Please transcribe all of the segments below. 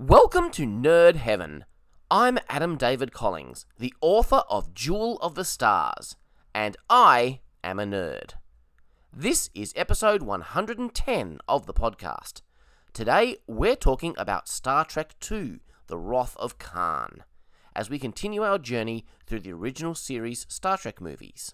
Welcome to Nerd Heaven. I'm Adam David Collings, the author of Jewel of the Stars, and I am a nerd. This is episode 110 of the podcast. Today, we're talking about Star Trek II, The Wrath of Khan, as we continue our journey through the original series Star Trek movies.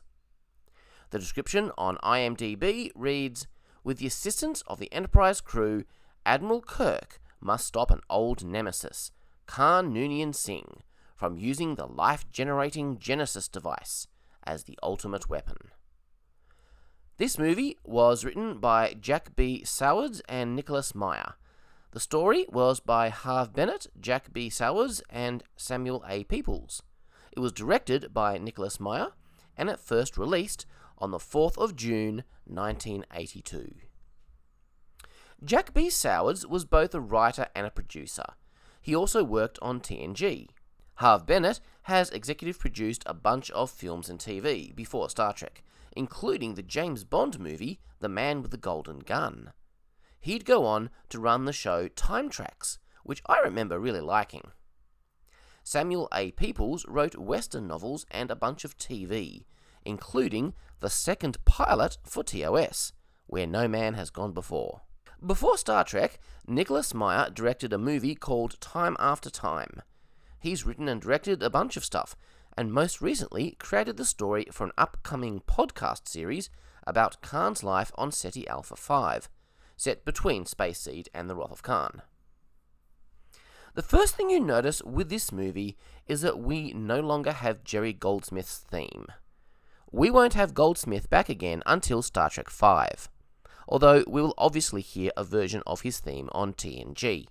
The description on IMDb reads, "With the assistance of the Enterprise crew, Admiral Kirk must stop an old nemesis, Khan Noonien Singh, from using the life-generating Genesis device as the ultimate weapon." This movie was written by Jack B. Sowers and Nicholas Meyer. The story was by Harve Bennett, Jack B. Sowers, and Samuel A. Peoples. It was directed by Nicholas Meyer, and it first released on the 4th of June, 1982. Jack B. Sowers was both a writer and a producer. He also worked on TNG. Harve Bennett has executive produced a bunch of films and TV before Star Trek, including the James Bond movie The Man with the Golden Gun. He'd go on to run the show Time Tracks, which I remember really liking. Samuel A. Peoples wrote Western novels and a bunch of TV, including the second pilot for TOS, Where No Man Has Gone Before. Before Star Trek, Nicholas Meyer directed a movie called Time After Time. He's written and directed a bunch of stuff, and most recently created the story for an upcoming podcast series about Khan's life on Ceti Alpha 5, set between Space Seed and the Wrath of Khan. The first thing you notice with this movie is that we no longer have Jerry Goldsmith's theme. We won't have Goldsmith back again until Star Trek V, although we will obviously hear a version of his theme on TNG.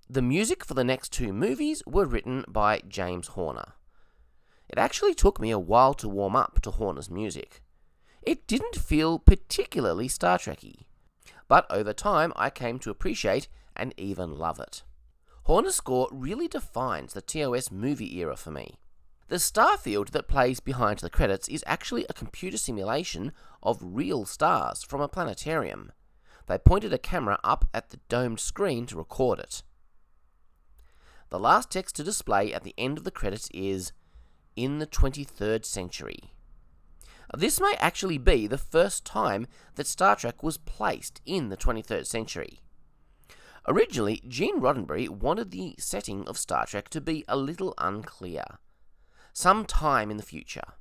The music for the next two movies were written by James Horner. It actually took me a while to warm up to Horner's music. It didn't feel particularly Star Trek-y, but over time I came to appreciate and even love it. Horner's score really defines the TOS movie era for me. The starfield that plays behind the credits is actually a computer simulation of real stars from a planetarium. They pointed a camera up at the domed screen to record it. The last text to display at the end of the credits is, "In the 23rd century." This may actually be the first time that Star Trek was placed in the 23rd century. Originally, Gene Roddenberry wanted the setting of Star Trek to be a little unclear. Some time in the future.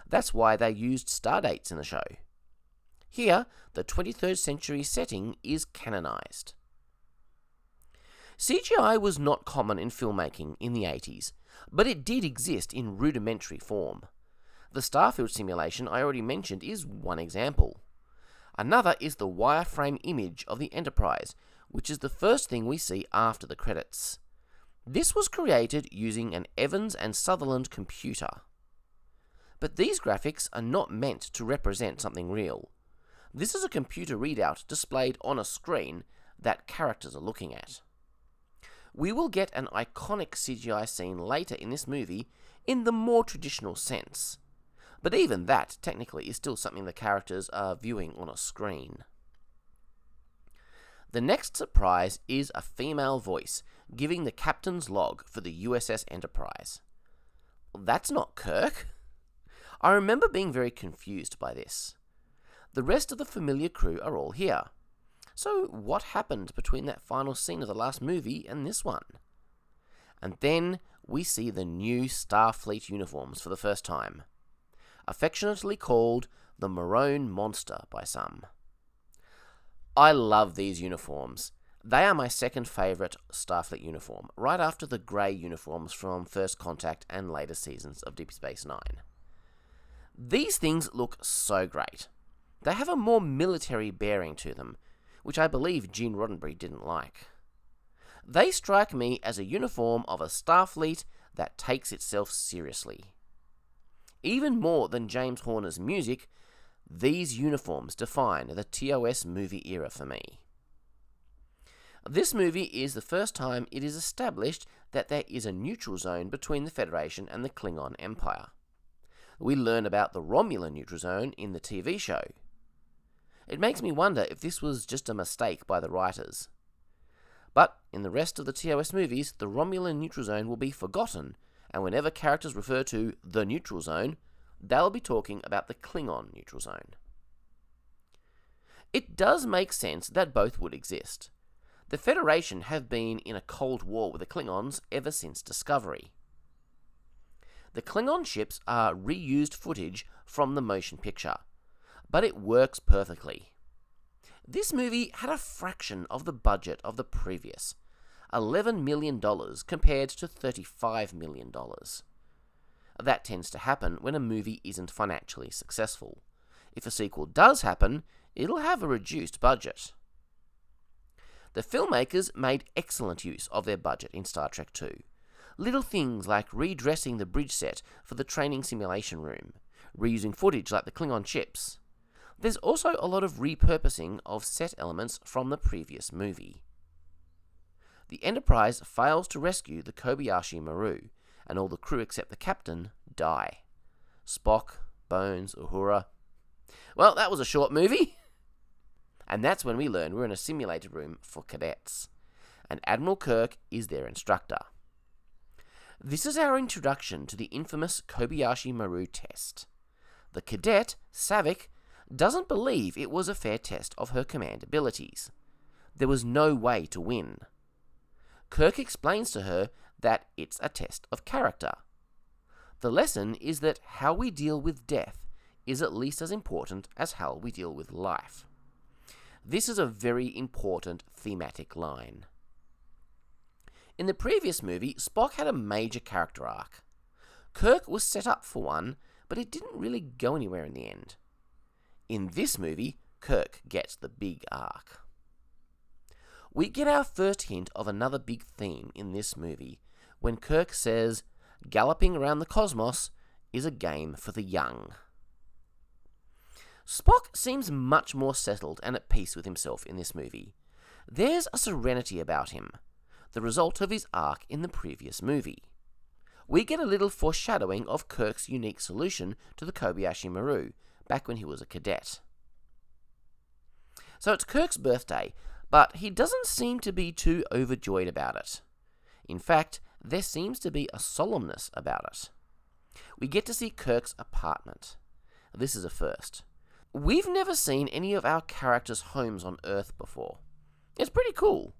That's why they used stardates in the show. Here, the 23rd century setting is canonized. CGI was not common in filmmaking in the 80s, but it did exist in rudimentary form. The starfield simulation I already mentioned is one example. Another is the wireframe image of the Enterprise, which is the first thing we see after the credits. This was created using an Evans and Sutherland computer. But these graphics are not meant to represent something real. This is a computer readout displayed on a screen that characters are looking at. We will get an iconic CGI scene later in this movie in the more traditional sense, but even that technically is still something the characters are viewing on a screen. The next surprise is a female voice giving the captain's log for the USS Enterprise. That's not Kirk. I remember being very confused by this. The rest of the familiar crew are all here. So what happened between that final scene of the last movie and this one? And then we see the new Starfleet uniforms for the first time, affectionately called the Maroon Monster by some. I love these uniforms. They are my second favourite Starfleet uniform, right after the grey uniforms from First Contact and later seasons of Deep Space Nine. These things look so great. They have a more military bearing to them, which I believe Gene Roddenberry didn't like. They strike me as a uniform of a Starfleet that takes itself seriously. Even more than James Horner's music, these uniforms define the TOS movie era for me. This movie is the first time it is established that there is a neutral zone between the Federation and the Klingon Empire. We learn about the Romulan neutral zone in the TV show. It makes me wonder if this was just a mistake by the writers. But in the rest of the TOS movies, the Romulan neutral zone will be forgotten, and whenever characters refer to the neutral zone, they'll be talking about the Klingon neutral zone. It does make sense that both would exist. The Federation have been in a cold war with the Klingons ever since Discovery. The Klingon ships are reused footage from the motion picture, but it works perfectly. This movie had a fraction of the budget of the previous, $11 million compared to $35 million. That tends to happen when a movie isn't financially successful. If a sequel does happen, it'll have a reduced budget. The filmmakers made excellent use of their budget in Star Trek II. Little things like redressing the bridge set for the training simulation room, reusing footage like the Klingon ships. There's also a lot of repurposing of set elements from the previous movie. The Enterprise fails to rescue the Kobayashi Maru, and all the crew except the captain die. Spock, Bones, Uhura. Well, that was a short movie. And that's when we learn we're in a simulator room for cadets, and Admiral Kirk is their instructor. This is our introduction to the infamous Kobayashi Maru test. The cadet, Saavik, doesn't believe it was a fair test of her command abilities. There was no way to win. Kirk explains to her that it's a test of character. The lesson is that how we deal with death is at least as important as how we deal with life. This is a very important thematic line. In the previous movie, Spock had a major character arc. Kirk was set up for one, but it didn't really go anywhere in the end. In this movie, Kirk gets the big arc. We get our first hint of another big theme in this movie, when Kirk says, "Galloping around the cosmos is a game for the young." Spock seems much more settled and at peace with himself in this movie. There's a serenity about him, the result of his arc in the previous movie. We get a little foreshadowing of Kirk's unique solution to the Kobayashi Maru, back when he was a cadet. So it's Kirk's birthday, but he doesn't seem to be too overjoyed about it. In fact, there seems to be a solemnness about it. We get to see Kirk's apartment. This is a first. We've never seen any of our characters' homes on Earth before. It's pretty cool.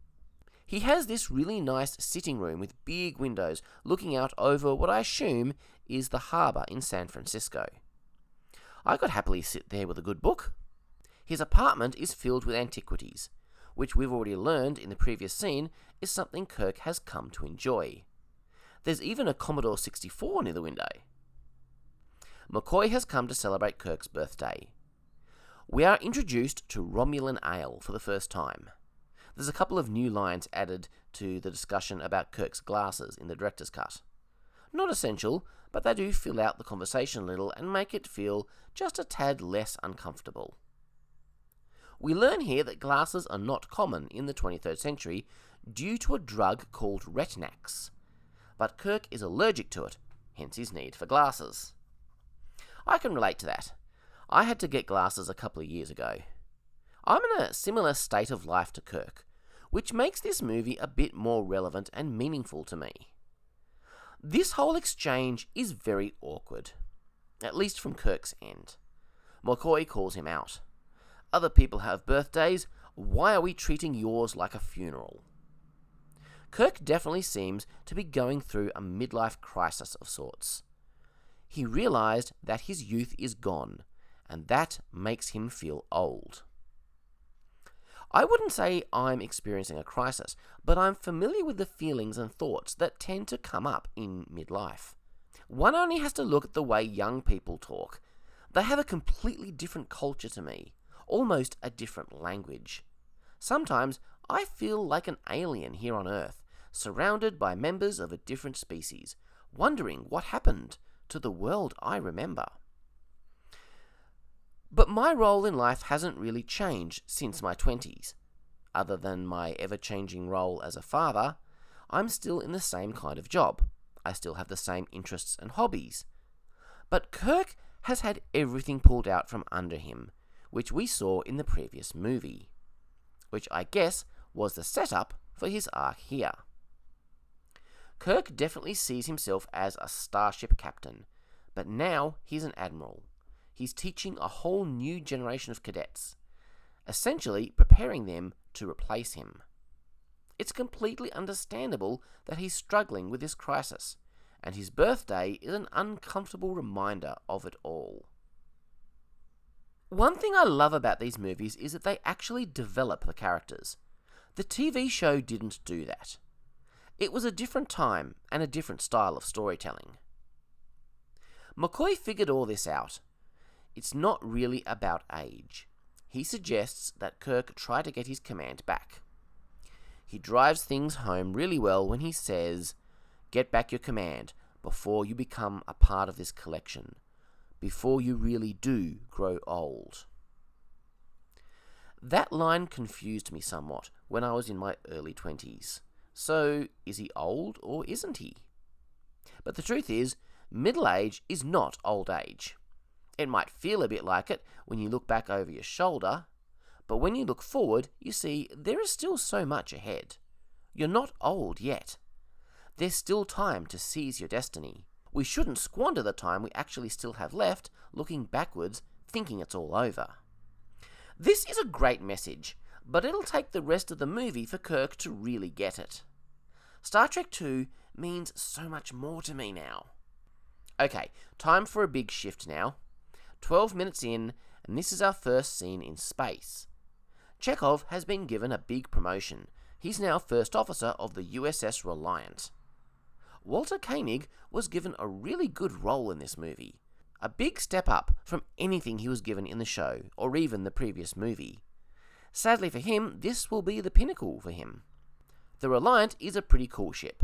He has this really nice sitting room with big windows looking out over what I assume is the harbour in San Francisco. I could happily sit there with a good book. His apartment is filled with antiquities, which we've already learned in the previous scene is something Kirk has come to enjoy. There's even a Commodore 64 near the window. McCoy has come to celebrate Kirk's birthday. We are introduced to Romulan ale for the first time. There's a couple of new lines added to the discussion about Kirk's glasses in the director's cut. Not essential, but they do fill out the conversation a little and make it feel just a tad less uncomfortable. We learn here that glasses are not common in the 23rd century due to a drug called retinax, but Kirk is allergic to it, hence his need for glasses. I can relate to that. I had to get glasses a couple of years ago. I'm in a similar state of life to Kirk, which makes this movie a bit more relevant and meaningful to me. This whole exchange is very awkward, at least from Kirk's end. McCoy calls him out. Other people have birthdays, why are we treating yours like a funeral? Kirk definitely seems to be going through a midlife crisis of sorts. He realized that his youth is gone, and that makes him feel old. I wouldn't say I'm experiencing a crisis, but I'm familiar with the feelings and thoughts that tend to come up in midlife. One only has to look at the way young people talk. They have a completely different culture to me, almost a different language. Sometimes I feel like an alien here on Earth, surrounded by members of a different species, wondering what happened to the world I remember. But my role in life hasn't really changed since my 20s. Other than my ever-changing role as a father, I'm still in the same kind of job. I still have the same interests and hobbies. But Kirk has had everything pulled out from under him, which we saw in the previous movie, which I guess was the setup for his arc here. Kirk definitely sees himself as a starship captain, but now he's an admiral. He's teaching a whole new generation of cadets, essentially preparing them to replace him. It's completely understandable that he's struggling with this crisis, and his birthday is an uncomfortable reminder of it all. One thing I love about these movies is that they actually develop the characters. The TV show didn't do that. It was a different time and a different style of storytelling. McCoy figured all this out. It's not really about age. He suggests that Kirk try to get his command back. He drives things home really well when he says, "Get back your command before you become a part of this collection, before you really do grow old." That line confused me somewhat when I was in my early 20s. So, is he old or isn't he? But the truth is, middle age is not old age. It might feel a bit like it when you look back over your shoulder, but when you look forward, you see there is still so much ahead. You're not old yet. There's still time to seize your destiny. We shouldn't squander the time we actually still have left looking backwards, thinking it's all over. This is a great message, but it'll take the rest of the movie for Kirk to really get it. Star Trek II means so much more to me now. Okay, time for a big shift now. 12 minutes in, and this is our first scene in space. Chekhov has been given a big promotion. He's now First Officer of the USS Reliant. Walter Koenig was given a really good role in this movie. A big step up from anything he was given in the show, or even the previous movie. Sadly for him, this will be the pinnacle for him. The Reliant is a pretty cool ship.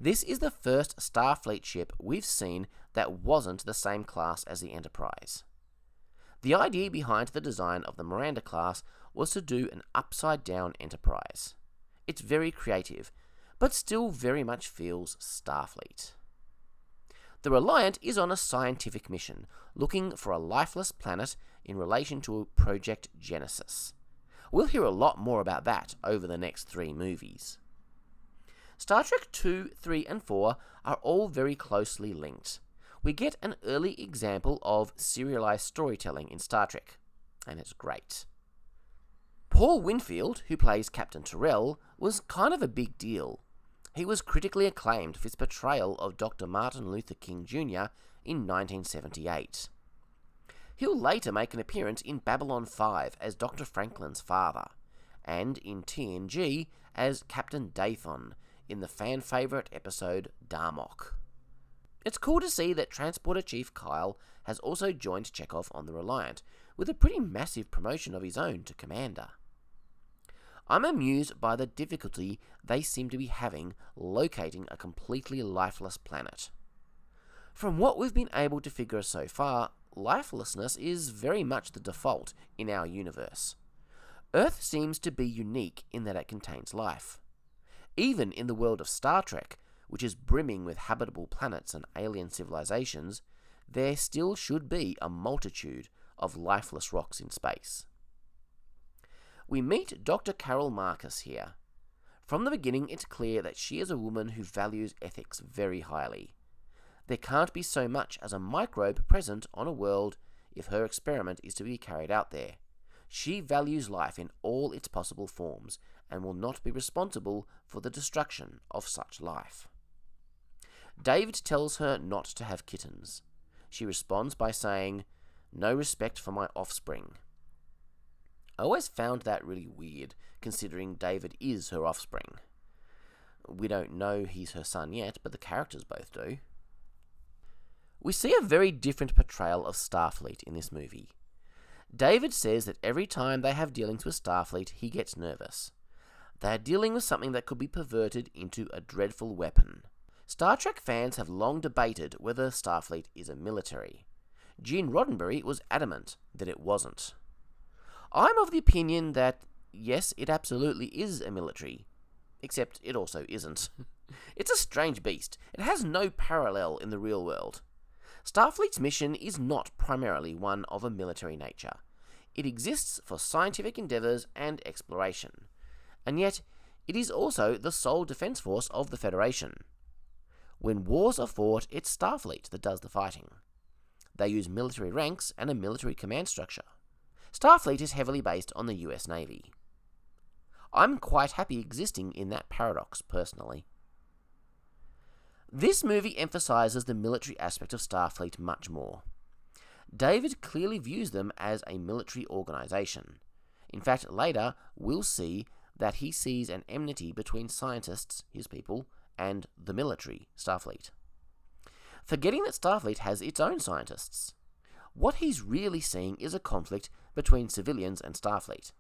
This is the first Starfleet ship we've seen that wasn't the same class as the Enterprise. The idea behind the design of the Miranda class was to do an upside-down Enterprise. It's very creative, but still very much feels Starfleet. The Reliant is on a scientific mission, looking for a lifeless planet in relation to Project Genesis. We'll hear a lot more about that over the next 3 movies. Star Trek 2, 3, and 4 are all very closely linked. We get an early example of serialized storytelling in Star Trek, and it's great. Paul Winfield, who plays Captain Terrell, was kind of a big deal. He was critically acclaimed for his portrayal of Dr. Martin Luther King Jr. in 1978. He'll later make an appearance in Babylon 5 as Dr. Franklin's father, and in TNG as Captain Dathon in the fan-favourite episode Darmok. It's cool to see that Transporter Chief Kyle has also joined Chekhov on the Reliant, with a pretty massive promotion of his own to Commander. I'm amused by the difficulty they seem to be having locating a completely lifeless planet. From what we've been able to figure so far, lifelessness is very much the default in our universe. Earth seems to be unique in that it contains life. Even in the world of Star Trek, which is brimming with habitable planets and alien civilizations, there still should be a multitude of lifeless rocks in space. We meet Dr. Carol Marcus here. From the beginning, it's clear that she is a woman who values ethics very highly. There can't be so much as a microbe present on a world if her experiment is to be carried out there. She values life in all its possible forms and will not be responsible for the destruction of such life. David tells her not to have kittens. She responds by saying, "No respect for my offspring." I always found that really weird, considering David is her offspring. We don't know he's her son yet, but the characters both do. We see a very different portrayal of Starfleet in this movie. David says that every time they have dealings with Starfleet, he gets nervous. They are dealing with something that could be perverted into a dreadful weapon. Star Trek fans have long debated whether Starfleet is a military. Gene Roddenberry was adamant that it wasn't. I'm of the opinion that, yes, it absolutely is a military, except it also isn't. It's a strange beast. It has no parallel in the real world. Starfleet's mission is not primarily one of a military nature. It exists for scientific endeavours and exploration. And yet, It is also the sole defense force of the Federation. When wars are fought, it's Starfleet that does the fighting. They use military ranks and a military command structure. Starfleet is heavily based on the US Navy. I'm quite happy existing in that paradox, personally. This movie emphasises the military aspect of Starfleet much more. David clearly views them as a military organisation. In fact, later, we'll see that he sees an enmity between scientists, his people, and the military, Starfleet. Forgetting that Starfleet has its own scientists. What he's really seeing is a conflict between civilians and Starfleet.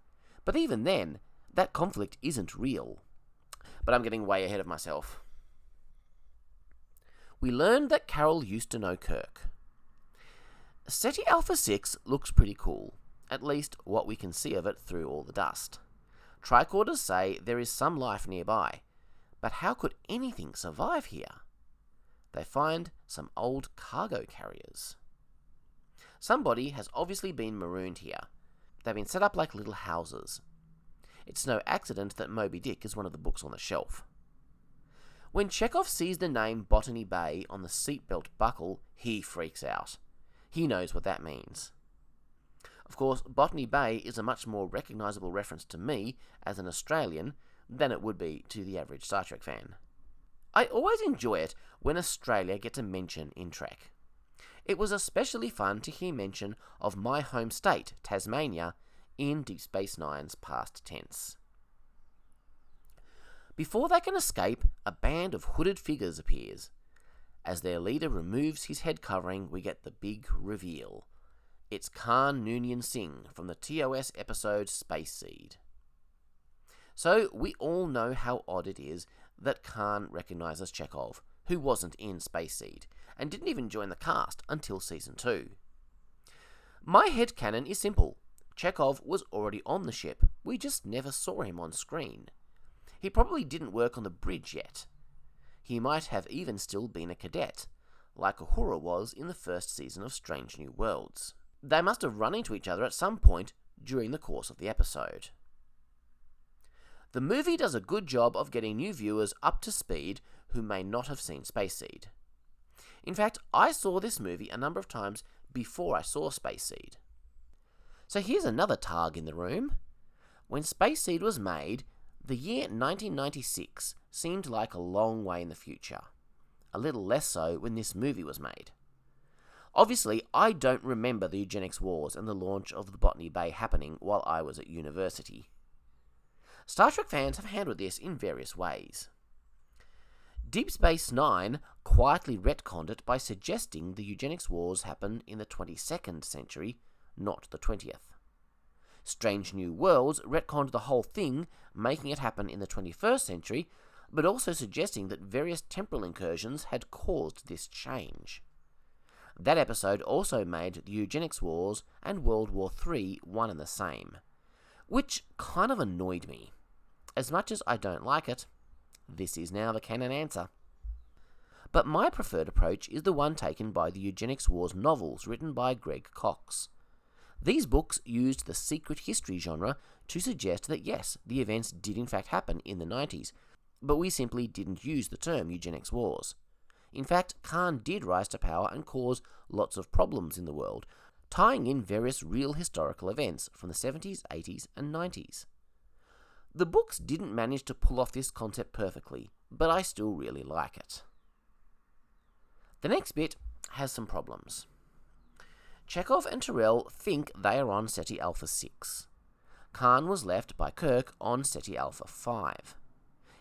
But even then, that conflict isn't real. But I'm getting way ahead of myself. We learned that Carol used to know Kirk. Ceti Alpha 6 looks pretty cool, at least what we can see of it through all the dust. Tricorders say there is some life nearby, but how could anything survive here? They find some old cargo carriers. Somebody has obviously been marooned here. They've been set up like little houses. It's no accident that Moby Dick is one of the books on the shelf. When Chekhov sees the name Botany Bay on the seatbelt buckle, he freaks out. He knows what that means. Of course, Botany Bay is a much more recognisable reference to me as an Australian than it would be to the average Star Trek fan. I always enjoy it when Australia gets a mention in Trek. It was especially fun to hear mention of my home state, Tasmania, in Deep Space Nine's past tense. Before they can escape, a band of hooded figures appears. As their leader removes his head covering, we get the big reveal. It's Khan Noonien Singh from the TOS episode Space Seed. So we all know how odd it is that Khan recognises Chekhov, who wasn't in Space Seed, and didn't even join the cast until Season 2. My headcanon is simple. Chekhov was already on the ship, we just never saw him on screen. He probably didn't work on the bridge yet. He might have even still been a cadet, like Uhura was in the first season of Strange New Worlds. They must have run into each other at some point during the course of the episode. The movie does a good job of getting new viewers up to speed who may not have seen Space Seed. In fact, I saw this movie a number of times before I saw Space Seed. So here's another targ in the room. When Space Seed was made, the year 1996 seemed like a long way in the future. A little less so when this movie was made. Obviously, I don't remember the eugenics wars and the launch of the Botany Bay happening while I was at university. Star Trek fans have handled this in various ways. Deep Space Nine quietly retconned it by suggesting the eugenics wars happened in the 22nd century, not the 20th. Strange New Worlds retconned the whole thing, making it happen in the 21st century, but also suggesting that various temporal incursions had caused this change. That episode also made the eugenics wars and World War III one and the same, which kind of annoyed me. As much as I don't like it, this is now the canon answer. But my preferred approach is the one taken by the eugenics wars novels written by Greg Cox. These books used the secret history genre to suggest that yes, the events did in fact happen in the 90s, but we simply didn't use the term eugenics wars. In fact, Khan did rise to power and cause lots of problems in the world, tying in various real historical events from the 70s, 80s, and 90s. The books didn't manage to pull off this concept perfectly, but I still really like it. The next bit has some problems. Chekhov and Terrell think they are on Ceti Alpha 6. Khan was left by Kirk on Ceti Alpha 5.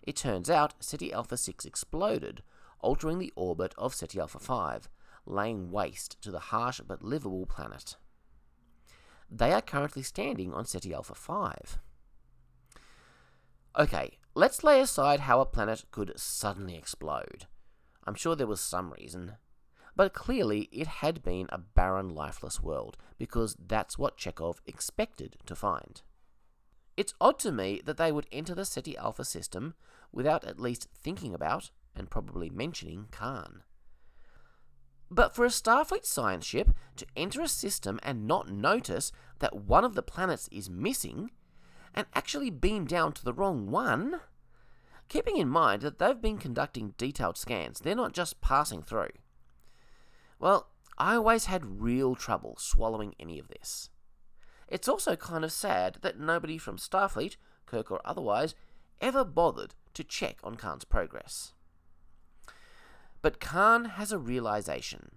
It turns out Ceti Alpha 6 exploded, altering the orbit of Ceti Alpha 5, laying waste to the harsh but livable planet. They are currently standing on Ceti Alpha 5. Okay, let's lay aside how a planet could suddenly explode. I'm sure there was some reason. But clearly it had been a barren, lifeless world, because that's what Chekhov expected to find. It's odd to me that they would enter the Ceti Alpha system without at least thinking about, and probably mentioning, Khan. But for a Starfleet science ship to enter a system and not notice that one of the planets is missing, and actually beam down to the wrong one, keeping in mind that they've been conducting detailed scans. They're not just passing through. Well, I always had real trouble swallowing any of this. It's also kind of sad that nobody from Starfleet, Kirk or otherwise, ever bothered to check on Khan's progress. But Khan has a realization.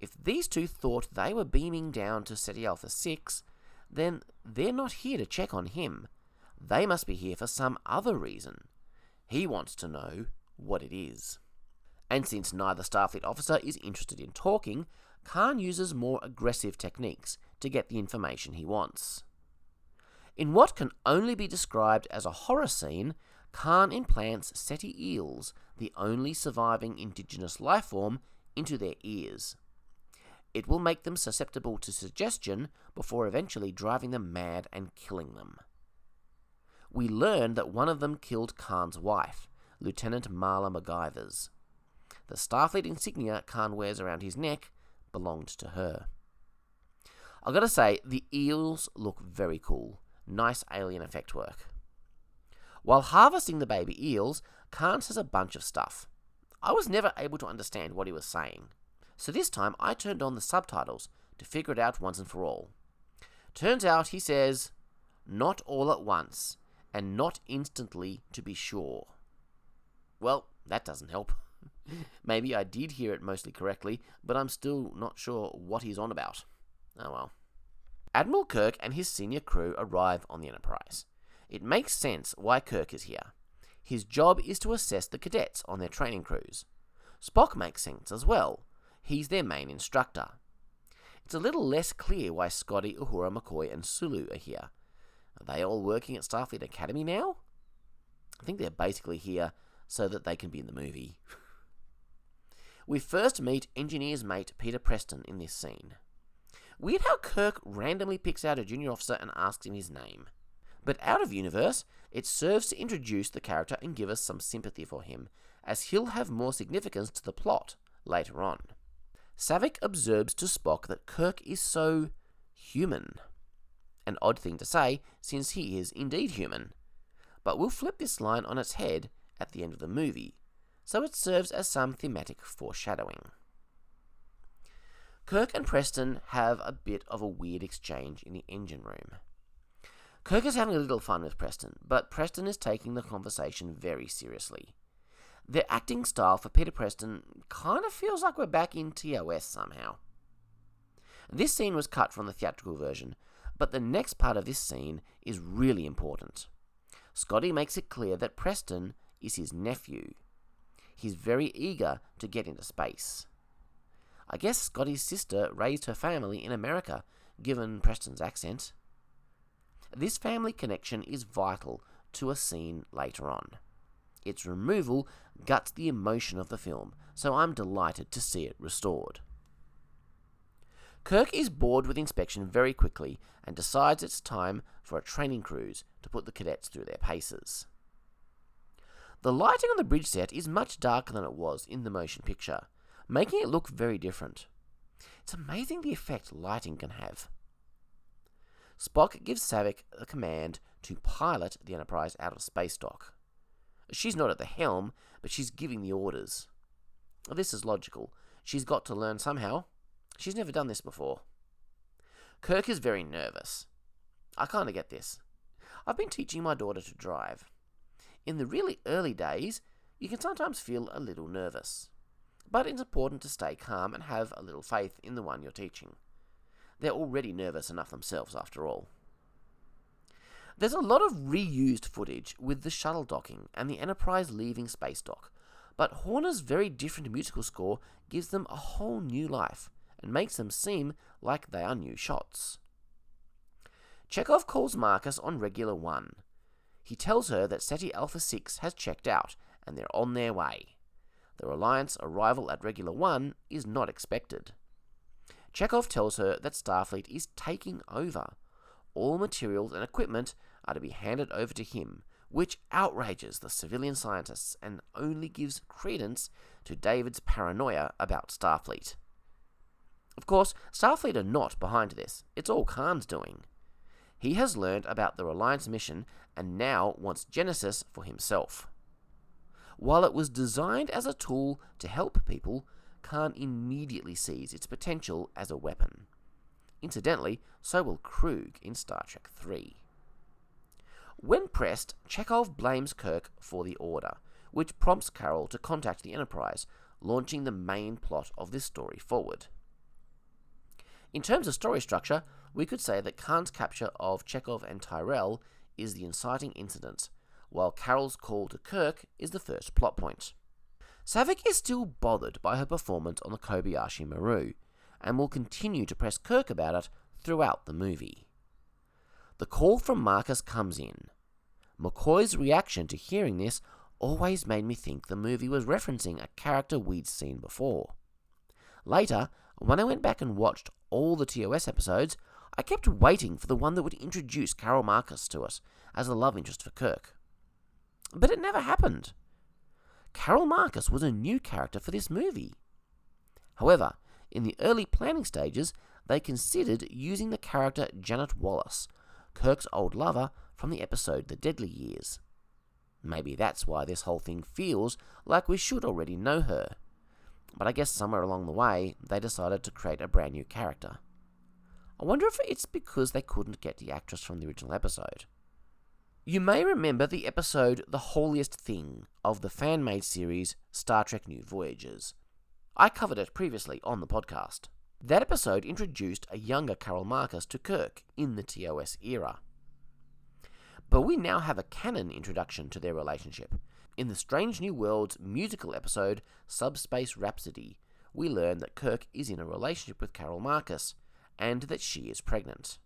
If these two thought they were beaming down to SETI Alpha 6, then they're not here to check on him. They must be here for some other reason. He wants to know what it is. And since neither Starfleet officer is interested in talking, Khan uses more aggressive techniques to get the information he wants. In what can only be described as a horror scene, Khan implants SETI eels, the only surviving indigenous life form, into their ears. It will make them susceptible to suggestion before eventually driving them mad and killing them. We learn that one of them killed Khan's wife, Lieutenant Marla MacGyvers. The Starfleet insignia Khan wears around his neck belonged to her. I've got to say, the eels look very cool. Nice alien effect work. While harvesting the baby eels, Khan says a bunch of stuff. I was never able to understand what he was saying. So this time I turned on the subtitles to figure it out once and for all. Turns out he says, "Not all at once, and not instantly to be sure." Well, that doesn't help. Maybe I did hear it mostly correctly, but I'm still not sure what he's on about. Oh well. Admiral Kirk and his senior crew arrive on the Enterprise. It makes sense why Kirk is here. His job is to assess the cadets on their training cruise. Spock makes sense as well. He's their main instructor. It's a little less clear why Scotty, Uhura, McCoy, and Sulu are here. Are they all working at Starfleet Academy now? I think they're basically here so that they can be in the movie. We first meet engineer's mate Peter Preston in this scene. Weird how Kirk randomly picks out a junior officer and asks him his name. But out of universe, it serves to introduce the character and give us some sympathy for him, as he'll have more significance to the plot later on. Savick observes to Spock that Kirk is so human. An odd thing to say, since he is indeed human. But we'll flip this line on its head at the end of the movie, so it serves as some thematic foreshadowing. Kirk and Preston have a bit of a weird exchange in the engine room. Kirk is having a little fun with Preston, but Preston is taking the conversation very seriously. Their acting style for Peter Preston kind of feels like we're back in TOS somehow. This scene was cut from the theatrical version, but the next part of this scene is really important. Scotty makes it clear that Preston is his nephew. He's very eager to get into space. I guess Scotty's sister raised her family in America, given Preston's accent. This family connection is vital to a scene later on. Its removal guts the emotion of the film, so I'm delighted to see it restored. Kirk is bored with inspection very quickly and decides it's time for a training cruise to put the cadets through their paces. The lighting on the bridge set is much darker than it was in the motion picture, making it look very different. It's amazing the effect lighting can have. Spock gives Savick a command to pilot the Enterprise out of space dock. She's not at the helm, but she's giving the orders. This is logical. She's got to learn somehow. She's never done this before. Kirk is very nervous. I kind of get this. I've been teaching my daughter to drive. In the really early days, you can sometimes feel a little nervous. But it's important to stay calm and have a little faith in the one you're teaching. They're already nervous enough themselves, after all. There's a lot of reused footage with the shuttle docking and the Enterprise leaving space dock, but Horner's very different musical score gives them a whole new life and makes them seem like they are new shots. Chekhov calls Marcus on Regular 1. He tells her that SETI Alpha 6 has checked out and they're on their way. The Reliant's arrival at Regular 1 is not expected. Chekhov tells her that Starfleet is taking over. All materials and equipment are to be handed over to him, which outrages the civilian scientists and only gives credence to David's paranoia about Starfleet. Of course, Starfleet are not behind this. It's all Khan's doing. He has learned about the Reliance mission and now wants Genesis for himself. While it was designed as a tool to help people, Khan immediately sees its potential as a weapon. Incidentally, so will Krug in Star Trek III. When pressed, Chekhov blames Kirk for the order, which prompts Carol to contact the Enterprise, launching the main plot of this story forward. In terms of story structure, we could say that Khan's capture of Chekhov and Tyrell is the inciting incident, while Carol's call to Kirk is the first plot point. Saavik is still bothered by her performance on the Kobayashi Maru, and will continue to press Kirk about it throughout the movie. The call from Marcus comes in. McCoy's reaction to hearing this always made me think the movie was referencing a character we'd seen before. Later, when I went back and watched all the TOS episodes, I kept waiting for the one that would introduce Carol Marcus to us as a love interest for Kirk. But it never happened. Carol Marcus was a new character for this movie. However, in the early planning stages, they considered using the character Janet Wallace, Kirk's old lover from the episode The Deadly Years. Maybe that's why this whole thing feels like we should already know her. But I guess somewhere along the way, they decided to create a brand new character. I wonder if it's because they couldn't get the actress from the original episode. You may remember the episode The Holiest Thing of the fan-made series Star Trek New Voyages. I covered it previously on the podcast. That episode introduced a younger Carol Marcus to Kirk in the TOS era. But we now have a canon introduction to their relationship. In the Strange New Worlds musical episode Subspace Rhapsody, we learn that Kirk is in a relationship with Carol Marcus, and that she is pregnant.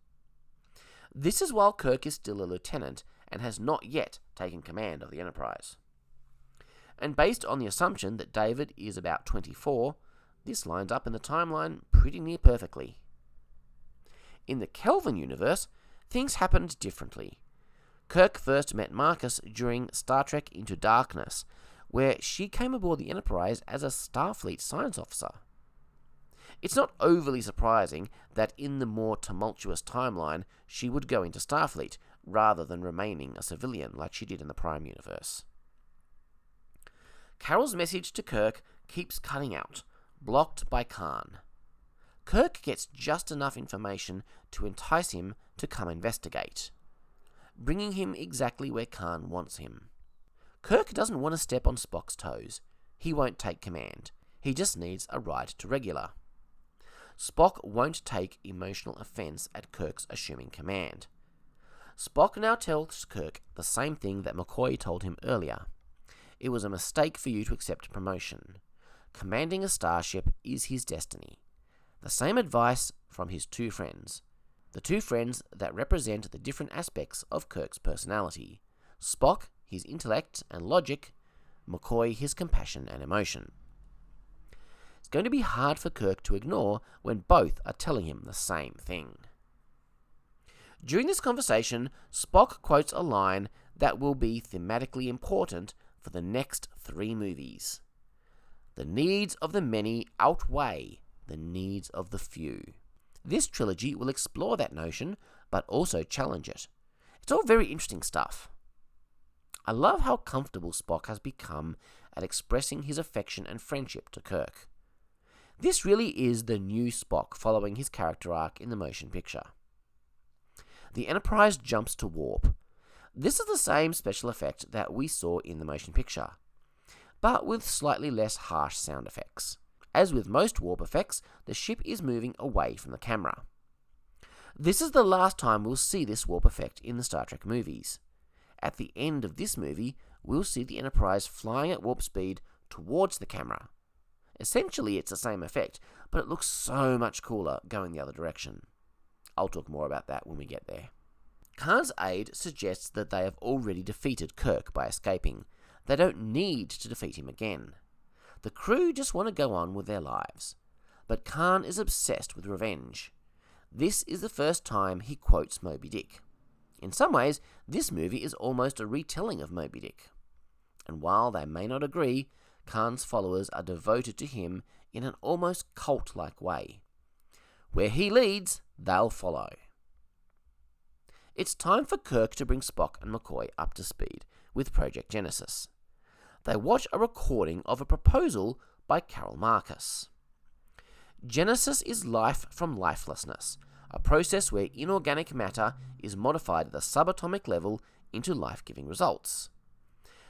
This is while Kirk is still a lieutenant and has not yet taken command of the Enterprise. And based on the assumption that David is about 24, this lines up in the timeline pretty near perfectly. In the Kelvin universe, things happened differently. Kirk first met Marcus during Star Trek Into Darkness, where she came aboard the Enterprise as a Starfleet science officer. It's not overly surprising that in the more tumultuous timeline, she would go into Starfleet, rather than remaining a civilian like she did in the Prime universe. Carol's message to Kirk keeps cutting out, blocked by Khan. Kirk gets just enough information to entice him to come investigate, bringing him exactly where Khan wants him. Kirk doesn't want to step on Spock's toes. He won't take command. He just needs a ride to regular. Spock won't take emotional offense at Kirk's assuming command. Spock now tells Kirk the same thing that McCoy told him earlier. It was a mistake for you to accept promotion. Commanding a starship is his destiny. The same advice from his two friends. The two friends that represent the different aspects of Kirk's personality. Spock, his intellect and logic. McCoy, his compassion and emotion. It's going to be hard for Kirk to ignore when both are telling him the same thing. During this conversation, Spock quotes a line that will be thematically important for the next 3 movies. The needs of the many outweigh the needs of the few. This trilogy will explore that notion, but also challenge it. It's all very interesting stuff. I love how comfortable Spock has become at expressing his affection and friendship to Kirk. This really is the new Spock following his character arc in the motion picture. The Enterprise jumps to warp. This is the same special effect that we saw in the motion picture, but with slightly less harsh sound effects. As with most warp effects, the ship is moving away from the camera. This is the last time we'll see this warp effect in the Star Trek movies. At the end of this movie, we'll see the Enterprise flying at warp speed towards the camera. Essentially, it's the same effect, but it looks so much cooler going the other direction. I'll talk more about that when we get there. Khan's aide suggests that they have already defeated Kirk by escaping. They don't need to defeat him again. The crew just want to go on with their lives. But Khan is obsessed with revenge. This is the first time he quotes Moby Dick. In some ways, this movie is almost a retelling of Moby Dick. And while they may not agree, Khan's followers are devoted to him in an almost cult-like way. Where he leads, they'll follow. It's time for Kirk to bring Spock and McCoy up to speed with Project Genesis. they watch a recording of a proposal by Carol Marcus. Genesis is life from lifelessness, a process where inorganic matter is modified at the subatomic level into life-giving results.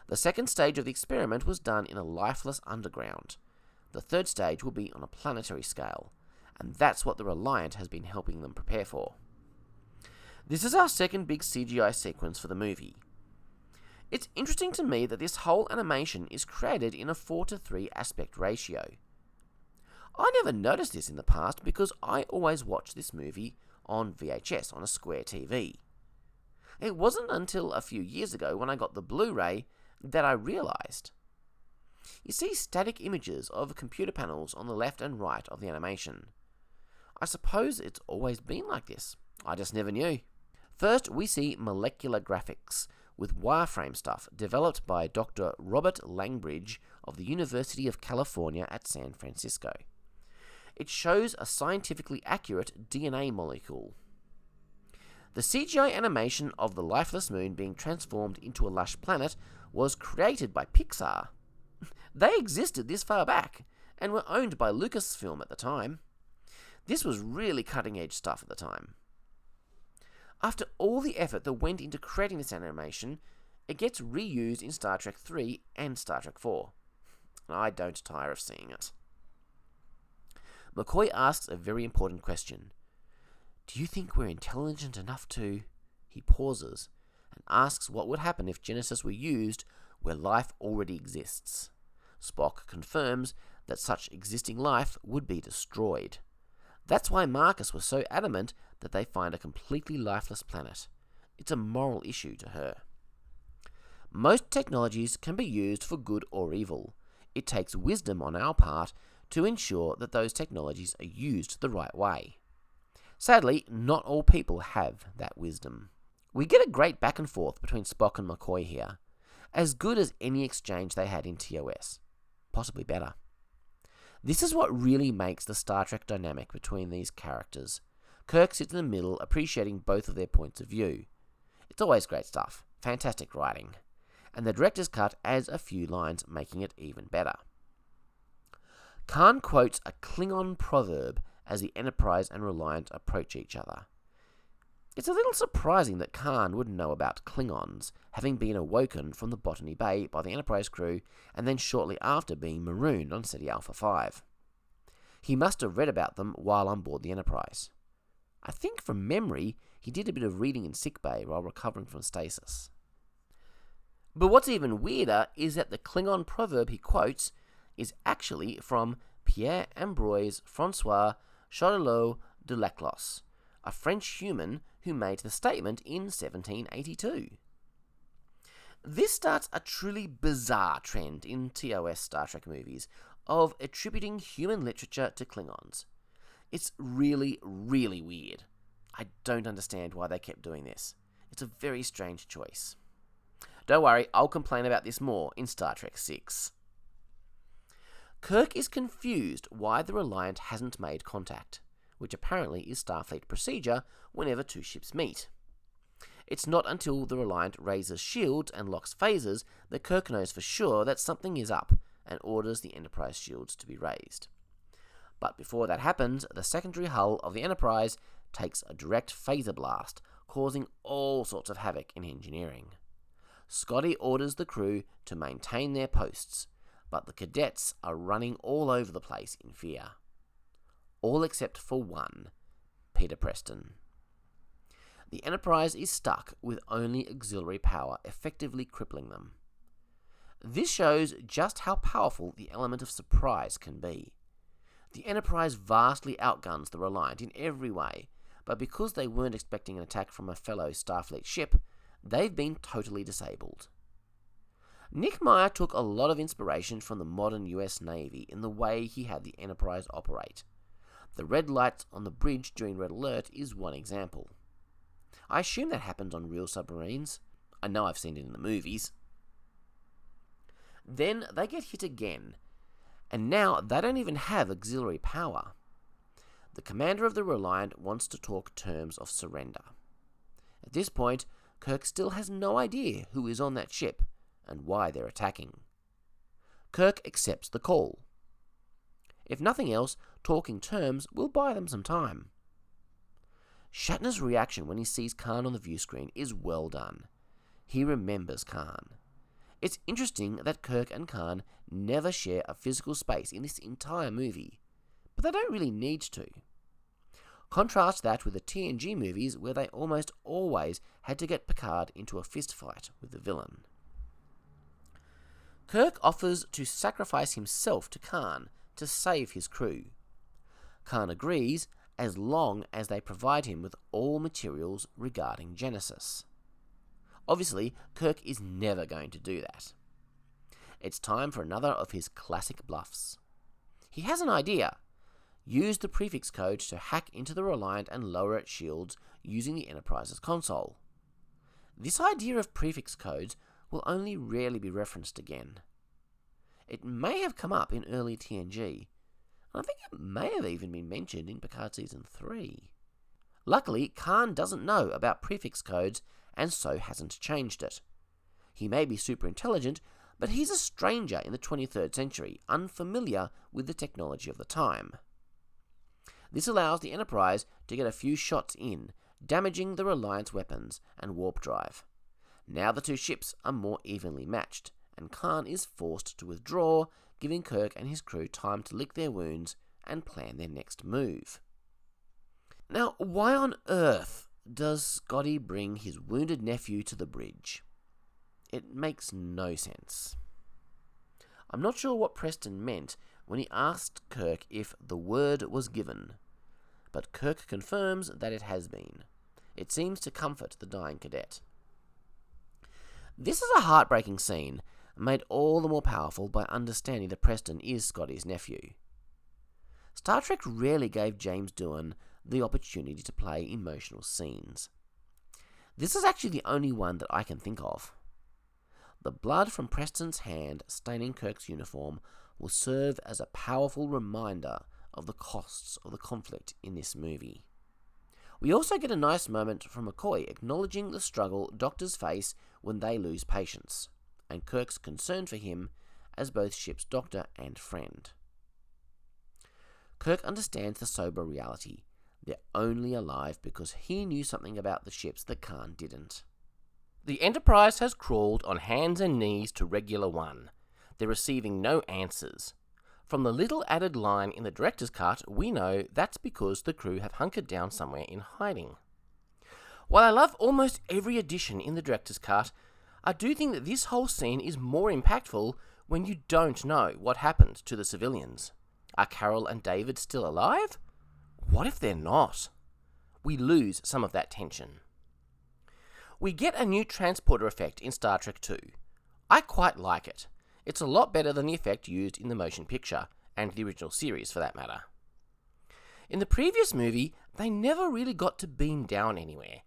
The second stage of the experiment was done in a lifeless underground. The third stage will be on a planetary scale, and that's what the Reliant has been helping them prepare for. This is our second big CGI sequence for the movie. It's interesting to me that this whole animation is created in a 4:3 aspect ratio. I never noticed this in the past because I always watched this movie on VHS on a square TV. It wasn't until a few years ago when I got the Blu-ray that I realised. You see static images of computer panels on the left and right of the animation. I suppose it's always been like this. I just never knew. First, we see molecular graphics with wireframe stuff developed by Dr. Robert Langbridge of the University of California at San Francisco. It shows a scientifically accurate DNA molecule. The CGI animation of the lifeless moon being transformed into a lush planet was created by Pixar. They existed this far back and were owned by Lucasfilm at the time. This was really cutting-edge stuff at the time. After all the effort that went into creating this animation, it gets reused in Star Trek 3 and Star Trek 4. I don't tire of seeing it. McCoy asks a very important question. Do you think we're intelligent enough to... He pauses and asks what would happen if Genesis were used where life already exists. Spock confirms that such existing life would be destroyed. That's why Marcus was so adamant that they find a completely lifeless planet. It's a moral issue to her. Most technologies can be used for good or evil. It takes wisdom on our part to ensure that those technologies are used the right way. Sadly, not all people have that wisdom. We get a great back and forth between Spock and McCoy here, as good as any exchange they had in TOS. Possibly better. This is what really makes the Star Trek dynamic between these characters. Kirk sits in the middle, appreciating both of their points of view. It's always great stuff, fantastic writing, and the director's cut adds a few lines, making it even better. Khan quotes a Klingon proverb as the Enterprise and Reliant approach each other. It's a little surprising that Khan wouldn't know about Klingons, having been awoken from the Botany Bay by the Enterprise crew and then shortly after being marooned on Ceti Alpha 5. He must have read about them while on board the Enterprise. I think from memory, he did a bit of reading in sickbay while recovering from stasis. But what's even weirder is that the Klingon proverb he quotes is actually from Pierre-Ambroise François Chaudelot de Laclos, a French human who made the statement in 1782. This starts a truly bizarre trend in TOS Star Trek movies of attributing human literature to Klingons. It's really, really weird. I don't understand why they kept doing this. It's a very strange choice. Don't worry, I'll complain about this more in Star Trek 6. Kirk is confused why the Reliant hasn't made contact, which apparently is Starfleet procedure whenever two ships meet. It's not until the Reliant raises shields and locks phasers that Kirk knows for sure that something is up and orders the Enterprise shields to be raised. But before that happens, the secondary hull of the Enterprise takes a direct phaser blast, causing all sorts of havoc in engineering. Scotty orders the crew to maintain their posts, but the cadets are running all over the place in fear. All except for one, Peter Preston. The Enterprise is stuck with only auxiliary power, effectively crippling them. This shows just how powerful the element of surprise can be. The Enterprise vastly outguns the Reliant in every way, but because they weren't expecting an attack from a fellow Starfleet ship, they've been totally disabled. Nick Meyer took a lot of inspiration from the modern US Navy in the way he had the Enterprise operate. The red light on the bridge during Red Alert is one example. I assume that happens on real submarines. I know I've seen it in the movies. Then they get hit again, and now they don't even have auxiliary power. The commander of the Reliant wants to talk terms of surrender. At this point, Kirk still has no idea who is on that ship and why they're attacking. Kirk accepts the call. If nothing else, talking terms will buy them some time. Shatner's reaction when he sees Khan on the view screen is well done. He remembers Khan. It's interesting that Kirk and Khan never share a physical space in this entire movie, but they don't really need to. Contrast that with the TNG movies where they almost always had to get Picard into a fistfight with the villain. Kirk offers to sacrifice himself to Khan to save his crew. Khan agrees as long as they provide him with all materials regarding Genesis. Obviously, Kirk is never going to do that. It's time for another of his classic bluffs. He has an idea. Use the prefix code to hack into the Reliant and lower its shields using the Enterprise's console. This idea of prefix codes will only rarely be referenced again. It may have come up in early TNG, and I think it may have even been mentioned in Picard Season 3. Luckily, Khan doesn't know about prefix codes and so hasn't changed it. He may be super intelligent, but he's a stranger in the 23rd century, unfamiliar with the technology of the time. This allows the Enterprise to get a few shots in, damaging the Reliant's weapons and warp drive. Now the two ships are more evenly matched, and Khan is forced to withdraw, giving Kirk and his crew time to lick their wounds and plan their next move. Now, why on earth does Scotty bring his wounded nephew to the bridge? It makes no sense. I'm not sure what Preston meant when he asked Kirk if the word was given, but Kirk confirms that it has been. It seems to comfort the dying cadet. This is a heartbreaking scene, made all the more powerful by understanding that Preston is Scotty's nephew. Star Trek rarely gave James Doohan the opportunity to play emotional scenes. This is actually the only one that I can think of. The blood from Preston's hand staining Kirk's uniform will serve as a powerful reminder of the costs of the conflict in this movie. We also get a nice moment from McCoy acknowledging the struggle doctors face when they lose patients, and Kirk's concern for him as both ship's doctor and friend. Kirk understands the sober reality. They're only alive because he knew something about the ships that Khan didn't. The Enterprise has crawled on hands and knees to Regular One. They're receiving no answers. From the little added line in the director's cut, we know that's because the crew have hunkered down somewhere in hiding. While I love almost every addition in the director's cut, I do think that this whole scene is more impactful when you don't know what happened to the civilians. Are Carol and David still alive? What if they're not? We lose some of that tension. We get a new transporter effect in Star Trek II. I quite like it. It's a lot better than the effect used in the motion picture, and the original series for that matter. In the previous movie, they never really got to beam down anywhere.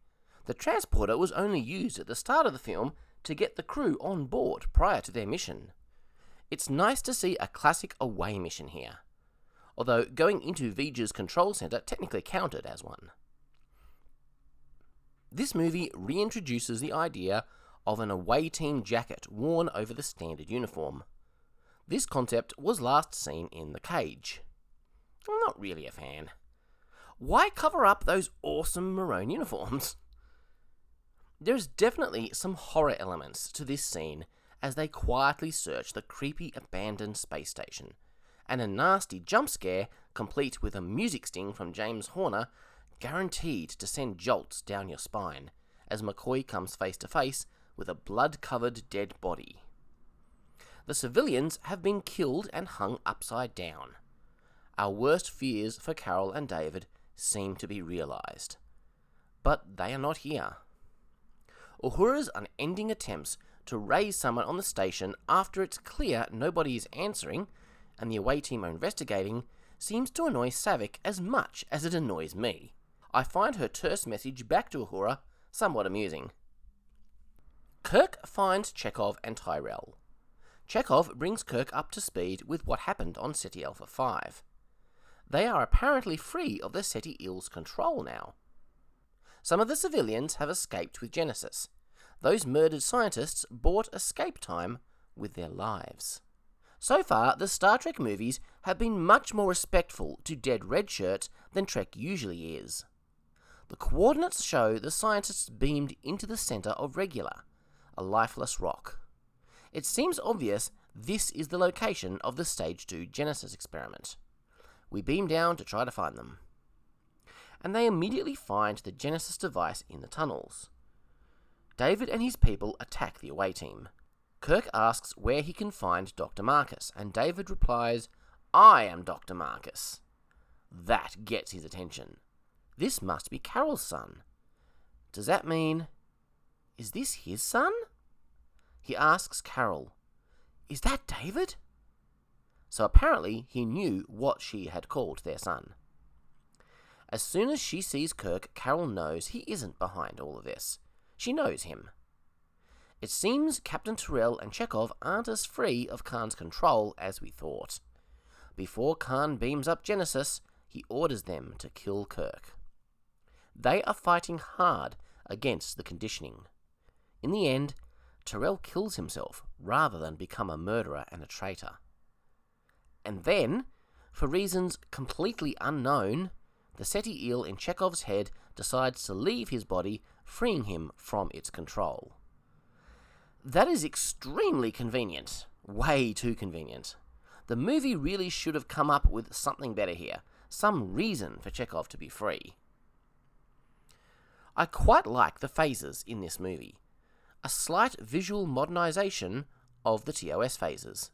The transporter was only used at the start of the film to get the crew on board prior to their mission. It's nice to see a classic away mission here, although going into V'Ger's control center technically counted as one. This movie reintroduces the idea of an away team jacket worn over the standard uniform. This concept was last seen in The Cage. I'm not really a fan. Why cover up those awesome maroon uniforms? There's definitely some horror elements to this scene as they quietly search the creepy abandoned space station, and a nasty jump scare, complete with a music sting from James Horner, guaranteed to send jolts down your spine, as McCoy comes face to face with a blood-covered dead body. The civilians have been killed and hung upside down. Our worst fears for Carol and David seem to be realized. But they are not here. Uhura's unending attempts to raise someone on the station after it's clear nobody is answering, and the away team are investigating, seems to annoy Savick as much as it annoys me. I find her terse message back to Uhura somewhat amusing. Kirk finds Chekhov and Tyrell. Chekhov brings Kirk up to speed with what happened on SETI Alpha 5. They are apparently free of the SETI IL's control now. Some of the civilians have escaped with Genesis. Those murdered scientists bought escape time with their lives. So far, the Star Trek movies have been much more respectful to dead red shirts than Trek usually is. The coordinates show the scientists beamed into the centre of Regular, a lifeless rock. It seems obvious this is the location of the Stage 2 Genesis experiment. We beam down to try to find them. And they immediately find the Genesis device in the tunnels. David and his people attack the away team. Kirk asks where he can find Dr. Marcus, and David replies, "I am Dr. Marcus." That gets his attention. This must be Carol's son. Does that mean... is this his son? He asks Carol, "Is that David?" So apparently he knew what she had called their son. As soon as she sees Kirk, Carol knows he isn't behind all of this. She knows him. It seems Captain Terrell and Chekhov aren't as free of Khan's control as we thought. Before Khan beams up Genesis, he orders them to kill Kirk. They are fighting hard against the conditioning. In the end, Terrell kills himself rather than become a murderer and a traitor. And then, for reasons completely unknown, the SETI eel in Chekhov's head decides to leave his body, freeing him from its control. That is extremely convenient. Way too convenient. The movie really should have come up with something better here. Some reason for Chekhov to be free. I quite like the phases in this movie. A slight visual modernisation of the TOS phases.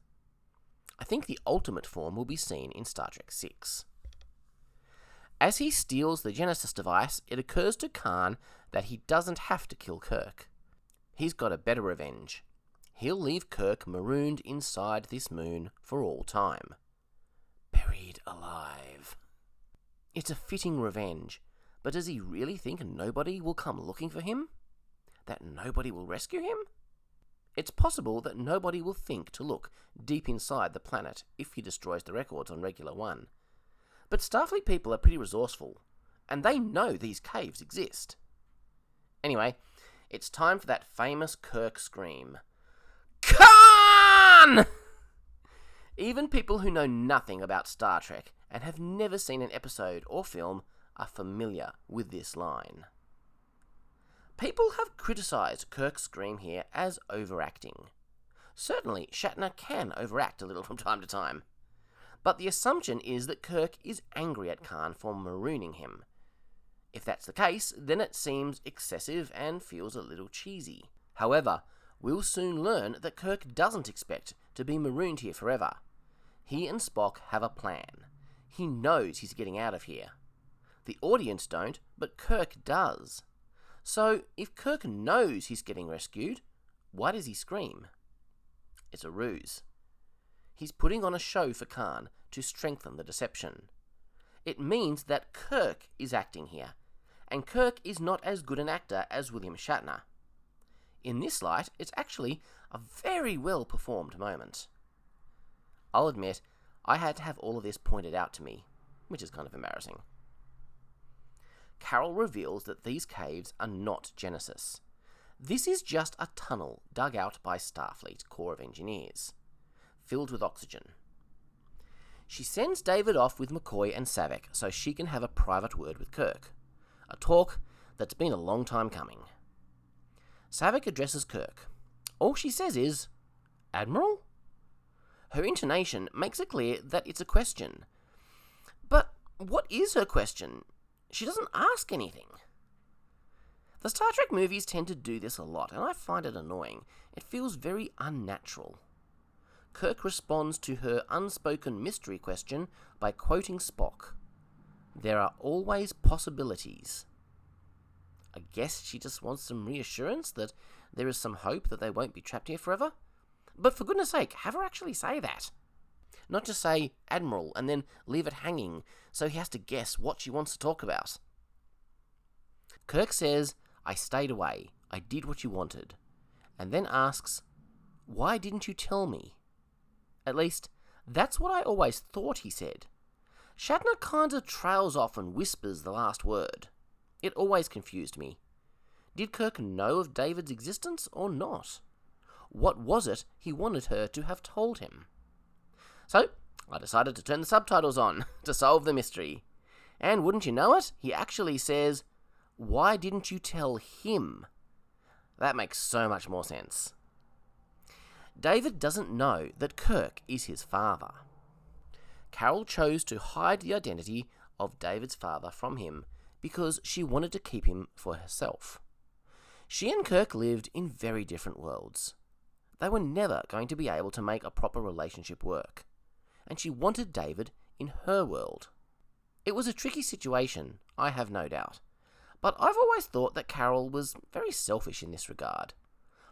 I think the ultimate form will be seen in Star Trek VI. As he steals the Genesis device, it occurs to Khan that he doesn't have to kill Kirk. He's got a better revenge. He'll leave Kirk marooned inside this moon for all time. Buried alive. It's a fitting revenge, but does he really think nobody will come looking for him? That nobody will rescue him? It's possible that nobody will think to look deep inside the planet if he destroys the records on Regular 1. But Starfleet people are pretty resourceful, and they know these caves exist. Anyway, it's time for that famous Kirk scream. Khan! Even people who know nothing about Star Trek and have never seen an episode or film are familiar with this line. People have criticised Kirk's scream here as overacting. Certainly, Shatner can overact a little from time to time. But the assumption is that Kirk is angry at Khan for marooning him. If that's the case, then it seems excessive and feels a little cheesy. However, we'll soon learn that Kirk doesn't expect to be marooned here forever. He and Spock have a plan. He knows he's getting out of here. The audience don't, but Kirk does. So, if Kirk knows he's getting rescued, why does he scream? It's a ruse. He's putting on a show for Khan to strengthen the deception. It means that Kirk is acting here, and Kirk is not as good an actor as William Shatner. In this light, it's actually a very well performed moment. I'll admit, I had to have all of this pointed out to me, which is kind of embarrassing. Carol reveals that these caves are not Genesis. This is just a tunnel dug out by Starfleet Corps of Engineers, filled with oxygen. She sends David off with McCoy and Savick so she can have a private word with Kirk. A talk that's been a long time coming. Savick addresses Kirk. All she says is, "Admiral?" Her intonation makes it clear that it's a question. But what is her question? She doesn't ask anything. The Star Trek movies tend to do this a lot, and I find it annoying. It feels very unnatural. Kirk responds to her unspoken mystery question by quoting Spock. "There are always possibilities." I guess she just wants some reassurance that there is some hope that they won't be trapped here forever. But for goodness sake, have her actually say that. Not just say, "Admiral," and then leave it hanging so he has to guess what she wants to talk about. Kirk says, "I stayed away. I did what you wanted." And then asks, "Why didn't you tell me?" At least, that's what I always thought he said. Shatner kinda trails off and whispers the last word. It always confused me. Did Kirk know of David's existence or not? What was it he wanted her to have told him? So, I decided to turn the subtitles on to solve the mystery. And wouldn't you know it, he actually says, "Why didn't you tell him?" That makes so much more sense. David doesn't know that Kirk is his father. Carol chose to hide the identity of David's father from him because she wanted to keep him for herself. She and Kirk lived in very different worlds. They were never going to be able to make a proper relationship work, and she wanted David in her world. It was a tricky situation, I have no doubt, but I've always thought that Carol was very selfish in this regard.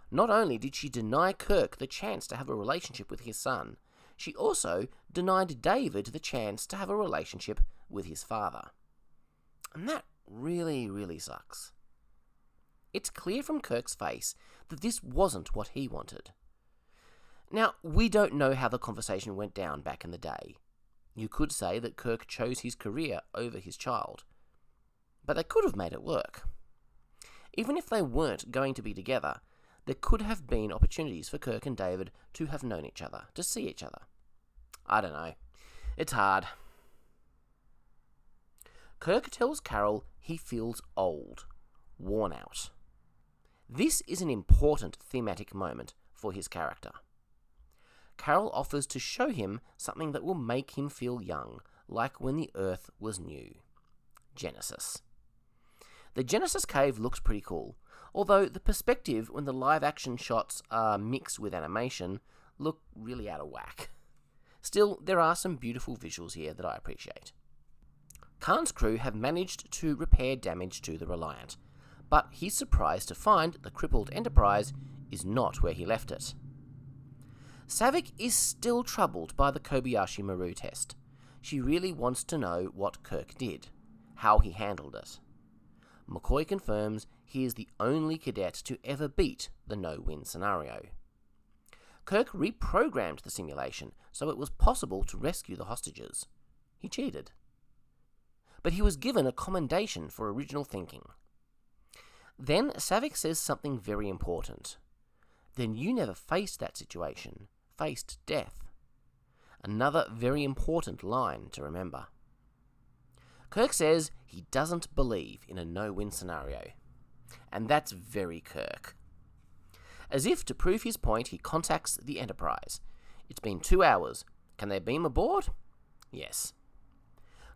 Not only did she deny Kirk the chance to have a relationship with his son, she also denied David the chance to have a relationship with his father. And that really, really sucks. It's clear from Kirk's face that this wasn't what he wanted. Now, we don't know how the conversation went down back in the day. You could say that Kirk chose his career over his child, but they could have made it work. Even if they weren't going to be together, there could have been opportunities for Kirk and David to have known each other, to see each other. I don't know. It's hard. Kirk tells Carol he feels old, worn out. This is an important thematic moment for his character. Carol offers to show him something that will make him feel young, like when the Earth was new. Genesis. The Genesis cave looks pretty cool, although the perspective when the live-action shots are mixed with animation look really out of whack. Still, there are some beautiful visuals here that I appreciate. Khan's crew have managed to repair damage to the Reliant, but he's surprised to find the crippled Enterprise is not where he left it. Saavik is still troubled by the Kobayashi Maru test. She really wants to know what Kirk did, how he handled it. McCoy confirms he is the only cadet to ever beat the no-win scenario. Kirk reprogrammed the simulation so it was possible to rescue the hostages. He cheated. But he was given a commendation for original thinking. Then Saavik says something very important. Then you never faced that situation, faced death. Another very important line to remember. Kirk says he doesn't believe in a no-win scenario. And that's very Kirk. As if to prove his point, he contacts the Enterprise. It's been 2 hours. Can they beam aboard? Yes.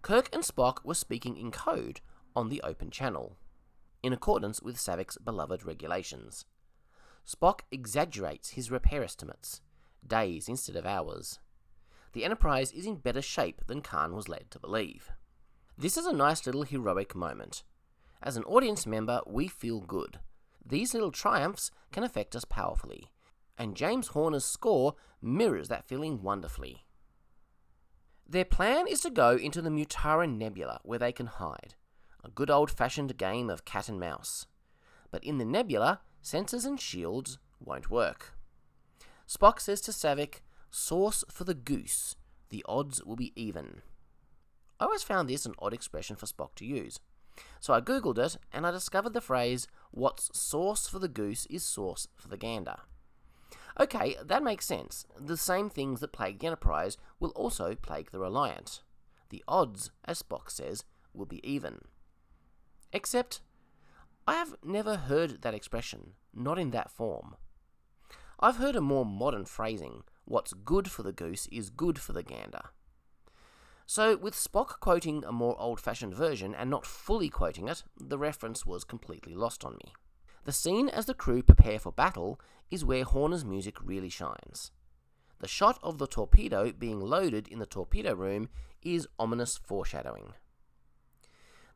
Kirk and Spock were speaking in code on the open channel, in accordance with Saavik's beloved regulations. Spock exaggerates his repair estimates, days instead of hours. The Enterprise is in better shape than Khan was led to believe. This is a nice little heroic moment. As an audience member, we feel good. These little triumphs can affect us powerfully, and James Horner's score mirrors that feeling wonderfully. Their plan is to go into the Mutara Nebula where they can hide, a good old-fashioned game of cat and mouse. But in the nebula, sensors and shields won't work. Spock says to Saavik, "Sauce for the goose, the odds will be even." I always found this an odd expression for Spock to use. So I googled it, and I discovered the phrase, "What's sauce for the goose is sauce for the gander." Okay, that makes sense. The same things that plague the Enterprise will also plague the Reliant. The odds, as Spock says, will be even. Except, I have never heard that expression, not in that form. I've heard a more modern phrasing, "What's good for the goose is good for the gander." So, with Spock quoting a more old-fashioned version and not fully quoting it, the reference was completely lost on me. The scene as the crew prepare for battle is where Horner's music really shines. The shot of the torpedo being loaded in the torpedo room is ominous foreshadowing.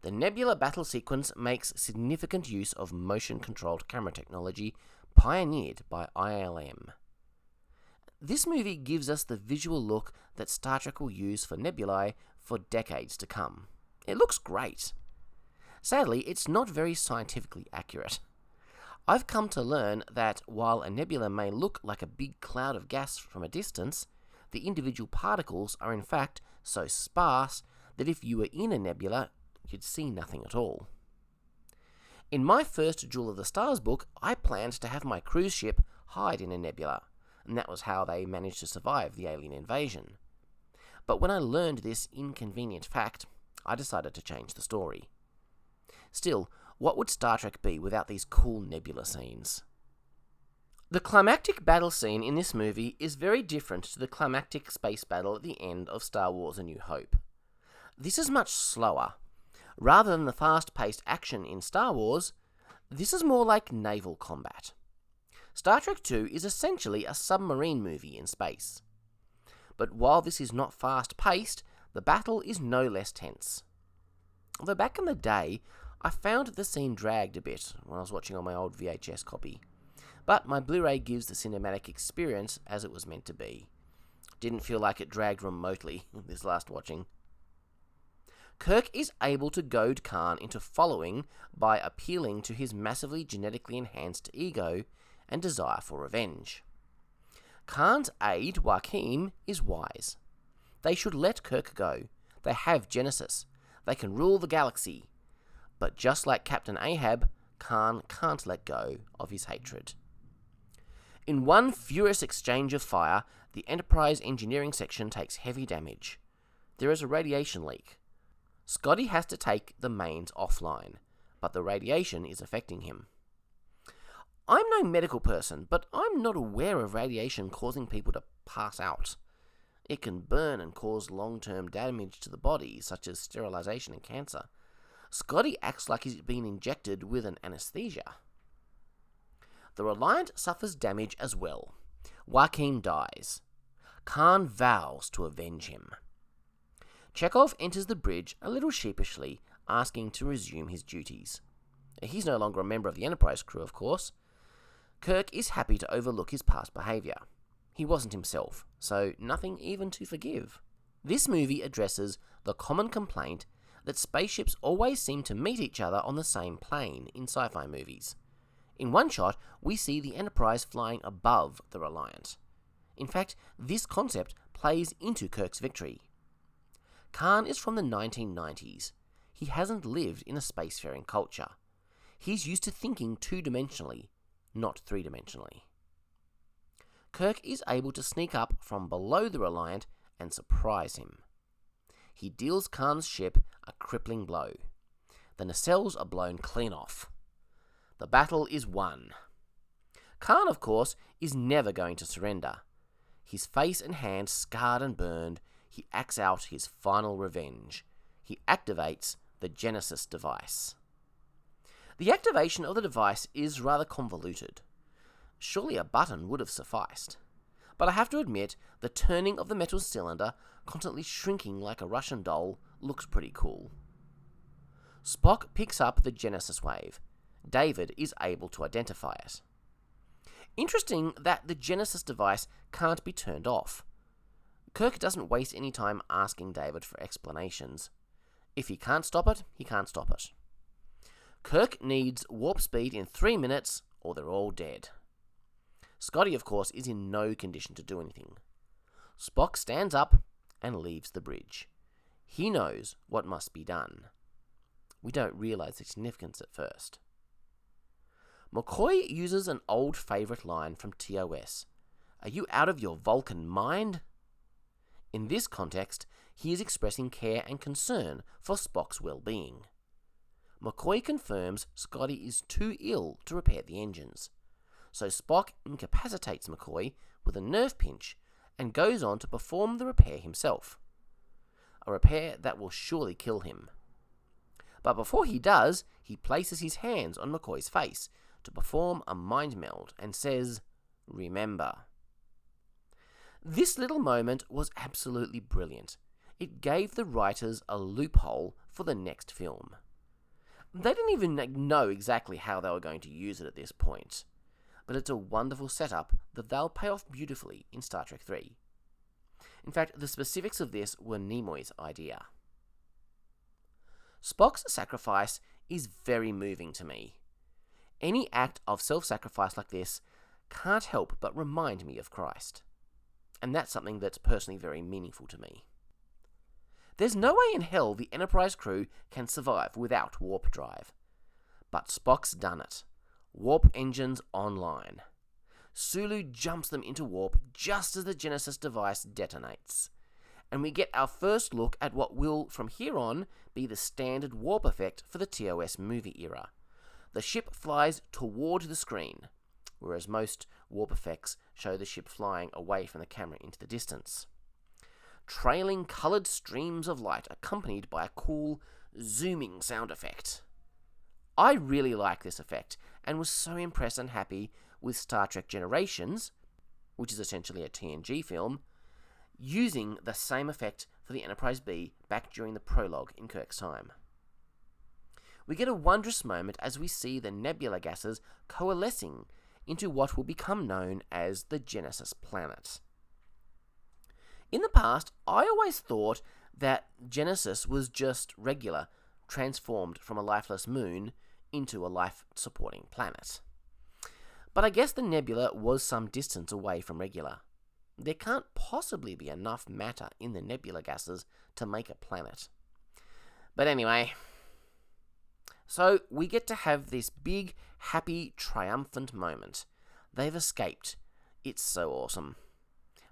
The Nebula battle sequence makes significant use of motion-controlled camera technology pioneered by ILM. This movie gives us the visual look that Star Trek will use for nebulae for decades to come. It looks great. Sadly, it's not very scientifically accurate. I've come to learn that while a nebula may look like a big cloud of gas from a distance, the individual particles are in fact so sparse that if you were in a nebula, you'd see nothing at all. In my first Jewel of the Stars book, I planned to have my cruise ship hide in a nebula, and that was how they managed to survive the alien invasion. But when I learned this inconvenient fact, I decided to change the story. Still, what would Star Trek be without these cool nebula scenes? The climactic battle scene in this movie is very different to the climactic space battle at the end of Star Wars: A New Hope. This is much slower. Rather than the fast-paced action in Star Wars, this is more like naval combat. Star Trek II is essentially a submarine movie in space. But while this is not fast-paced, the battle is no less tense. Although back in the day, I found the scene dragged a bit when I was watching on my old VHS copy. But my Blu-ray gives the cinematic experience as it was meant to be. Didn't feel like it dragged remotely this last watching. Kirk is able to goad Khan into following by appealing to his massively genetically enhanced ego and desire for revenge. Khan's aide, Joachim, is wise. They should let Kirk go. They have Genesis. They can rule the galaxy. But just like Captain Ahab, Khan can't let go of his hatred. In one furious exchange of fire, the Enterprise engineering section takes heavy damage. There is a radiation leak. Scotty has to take the mains offline, but the radiation is affecting him. I'm no medical person, but I'm not aware of radiation causing people to pass out. It can burn and cause long-term damage to the body, such as sterilization and cancer. Scotty acts like he's been injected with an anesthesia. The Reliant suffers damage as well. Joachim dies. Khan vows to avenge him. Chekhov enters the bridge a little sheepishly, asking to resume his duties. He's no longer a member of the Enterprise crew, of course. Kirk is happy to overlook his past behaviour. He wasn't himself, so nothing even to forgive. This movie addresses the common complaint that spaceships always seem to meet each other on the same plane in sci-fi movies. In one shot, we see the Enterprise flying above the Reliant. In fact, this concept plays into Kirk's victory. Khan is from the 1990s. He hasn't lived in a spacefaring culture. He's used to thinking two-dimensionally, not three-dimensionally. Kirk is able to sneak up from below the Reliant and surprise him. He deals Khan's ship a crippling blow. The nacelles are blown clean off. The battle is won. Khan, of course, is never going to surrender. His face and hands scarred and burned, he acts out his final revenge. He activates the Genesis device. The activation of the device is rather convoluted. Surely a button would have sufficed. But I have to admit, the turning of the metal cylinder, constantly shrinking like a Russian doll, looks pretty cool. Spock picks up the Genesis wave. David is able to identify it. Interesting that the Genesis device can't be turned off. Kirk doesn't waste any time asking David for explanations. If he can't stop it, he can't stop it. Kirk needs warp speed in 3 minutes, or they're all dead. Scotty, of course, is in no condition to do anything. Spock stands up and leaves the bridge. He knows what must be done. We don't realise the significance at first. McCoy uses an old favourite line from TOS. Are you out of your Vulcan mind? In this context, he is expressing care and concern for Spock's well-being. McCoy confirms Scotty is too ill to repair the engines, so Spock incapacitates McCoy with a nerve pinch and goes on to perform the repair himself. A repair that will surely kill him. But before he does, he places his hands on McCoy's face to perform a mind meld and says, "Remember." This little moment was absolutely brilliant. It gave the writers a loophole for the next film. They didn't even know exactly how they were going to use it at this point, but it's a wonderful setup that they'll pay off beautifully in Star Trek 3. In fact, the specifics of this were Nimoy's idea. Spock's sacrifice is very moving to me. Any act of self-sacrifice like this can't help but remind me of Christ. And that's something that's personally very meaningful to me. There's no way in hell the Enterprise crew can survive without warp drive. But Spock's done it. Warp engines online. Sulu jumps them into warp just as the Genesis device detonates. and we get our first look at what will, from here on, be the standard warp effect for the TOS movie era. The ship flies toward the screen, whereas most warp effects show the ship flying away from the camera into the distance. Trailing coloured streams of light accompanied by a cool, zooming sound effect. I really like this effect, and was so impressed and happy with Star Trek Generations, which is essentially a TNG film, using the same effect for the Enterprise B back during the prologue in Kirk's time. We get a wondrous moment as we see the nebula gases coalescing into what will become known as the Genesis planet. In the past, I always thought that Genesis was just regular, transformed from a lifeless moon into a life-supporting planet. But I guess the nebula was some distance away from regular. There can't possibly be enough matter in the nebula gases to make a planet. But anyway, so we get to have this big, happy, triumphant moment. They've escaped. It's so awesome.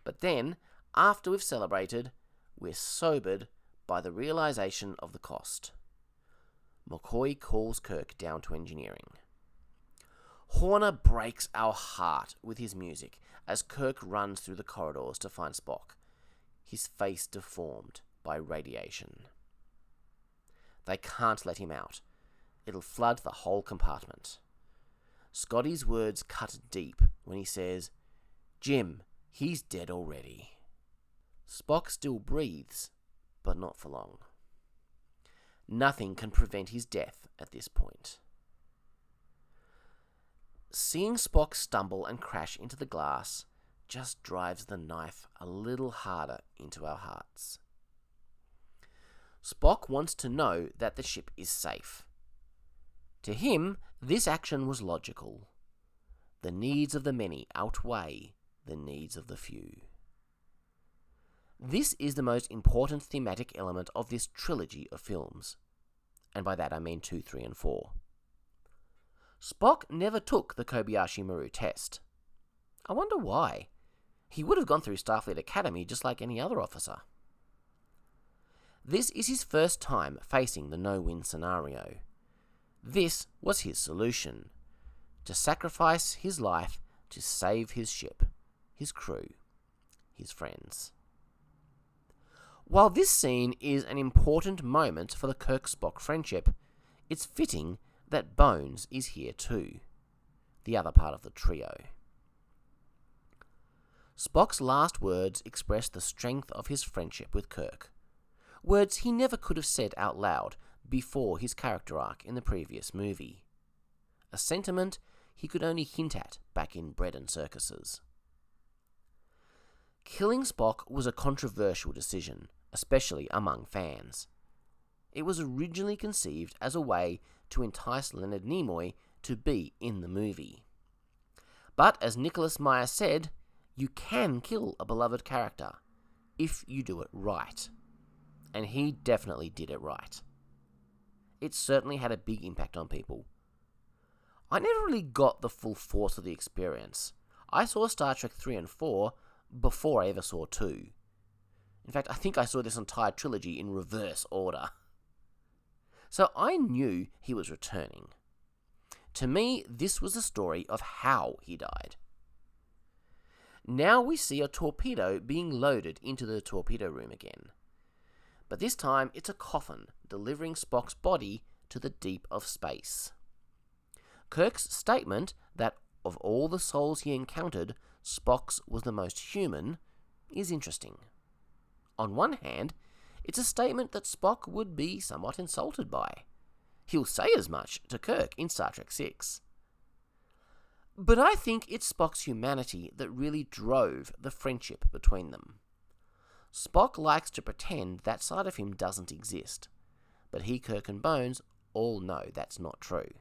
But then, after we've celebrated, we're sobered by the realization of the cost. McCoy calls Kirk down to engineering. Horner breaks our heart with his music as Kirk runs through the corridors to find Spock, his face deformed by radiation. They can't let him out. It'll flood the whole compartment. Scotty's words cut deep when he says, "Jim, he's dead already." Spock still breathes, but not for long. Nothing can prevent his death at this point. Seeing Spock stumble and crash into the glass just drives the knife a little harder into our hearts. Spock wants to know that the ship is safe. To him, this action was logical. The needs of the many outweigh the needs of the few. This is the most important thematic element of this trilogy of films. And by that I mean 2, 3, and 4. Spock never took the Kobayashi Maru test. I wonder why. He would have gone through Starfleet Academy just like any other officer. This is his first time facing the no-win scenario. This was his solution: to sacrifice his life to save his ship, his crew, his friends. While this scene is an important moment for the Kirk-Spock friendship, it's fitting that Bones is here too, the other part of the trio. Spock's last words express the strength of his friendship with Kirk, words he never could have said out loud before his character arc in the previous movie, a sentiment he could only hint at back in Bread and Circuses. Killing Spock was a controversial decision, especially among fans. It was originally conceived as a way to entice Leonard Nimoy to be in the movie. But as Nicholas Meyer said, you can kill a beloved character if you do it right. And he definitely did it right. It certainly had a big impact on people. I never really got the full force of the experience. I saw Star Trek 3 and 4 before I ever saw 2. In fact, I think I saw this entire trilogy in reverse order. So I knew he was returning. To me, this was the story of how he died. Now we see a torpedo being loaded into the torpedo room again. But this time it's a coffin delivering Spock's body to the deep of space. Kirk's statement that of all the souls he encountered, Spock's was the most human is interesting. On one hand, it's a statement that Spock would be somewhat insulted by. He'll say as much to Kirk in Star Trek VI. But I think it's Spock's humanity that really drove the friendship between them. Spock likes to pretend that side of him doesn't exist, but he, Kirk, and Bones all know that's not true.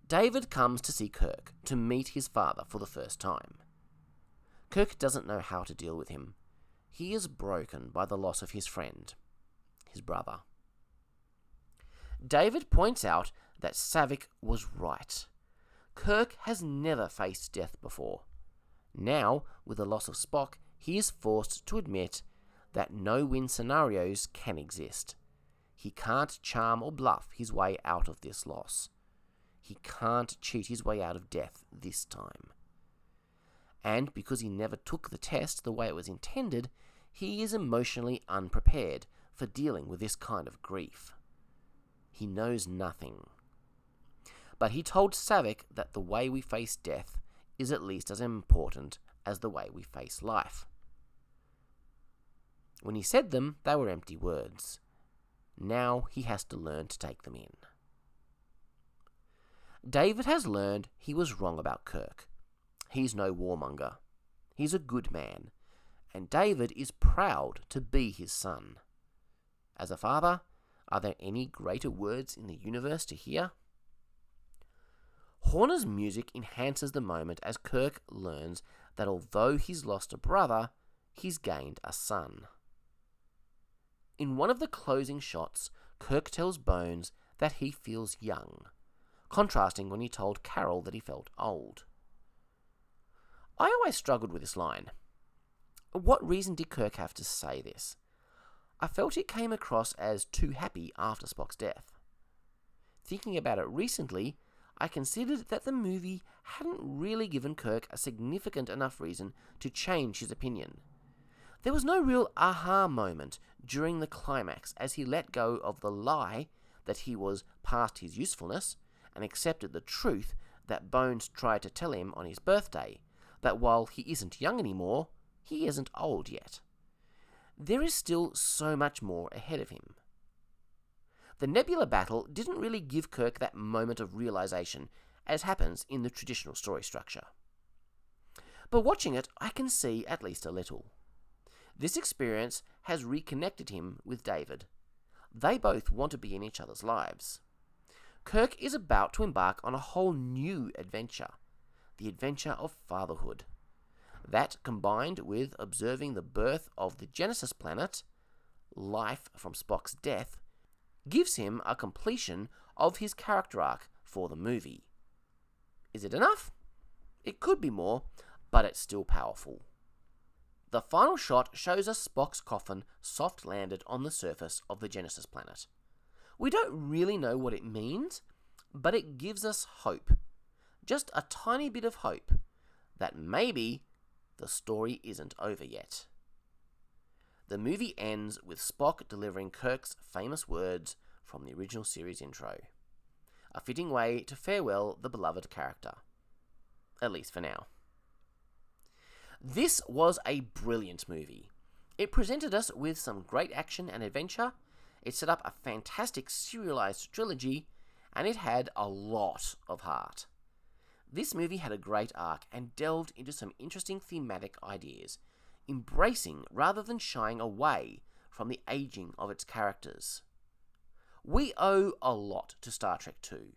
David comes to see Kirk to meet his father for the first time. Kirk doesn't know how to deal with him. He is broken by the loss of his friend, his brother. David points out that Savick was right. Kirk has never faced death before. Now, with the loss of Spock, he is forced to admit that no-win scenarios can exist. He can't charm or bluff his way out of this loss. He can't cheat his way out of death this time. And because he never took the test the way it was intended, he is emotionally unprepared for dealing with this kind of grief. He knows nothing. But he told Saavik that the way we face death is at least as important as the way we face life. When he said them, they were empty words. Now he has to learn to take them in. David has learned he was wrong about Kirk. He's no warmonger. He's a good man, and David is proud to be his son. As a father, are there any greater words in the universe to hear? Horner's music enhances the moment as Kirk learns that although he's lost a brother, he's gained a son. In one of the closing shots, Kirk tells Bones that he feels young, contrasting when he told Carol that he felt old. I always struggled with this line. What reason did Kirk have to say this? I felt it came across as too happy after Spock's death. Thinking about it recently, I considered that the movie hadn't really given Kirk a significant enough reason to change his opinion. There was no real aha moment during the climax as he let go of the lie that he was past his usefulness and accepted the truth that Bones tried to tell him on his birthday, that while he isn't young anymore, he isn't old yet. There is still so much more ahead of him. The Nebula battle didn't really give Kirk that moment of realization, as happens in the traditional story structure. But watching it, I can see at least a little. This experience has reconnected him with David. They both want to be in each other's lives. Kirk is about to embark on a whole new adventure, the adventure of fatherhood. That, combined with observing the birth of the Genesis planet, life from Spock's death, gives him a completion of his character arc for the movie. Is it enough? It could be more, but it's still powerful. The final shot shows us Spock's coffin soft landed on the surface of the Genesis planet. We don't really know what it means, but it gives us hope. Just a tiny bit of hope that maybe the story isn't over yet. The movie ends with Spock delivering Kirk's famous words from the original series intro. A fitting way to farewell the beloved character. At least for now. This was a brilliant movie. It presented us with some great action and adventure, it set up a fantastic serialized trilogy, and it had a lot of heart. This movie had a great arc and delved into some interesting thematic ideas, embracing rather than shying away from the aging of its characters. We owe a lot to Star Trek II.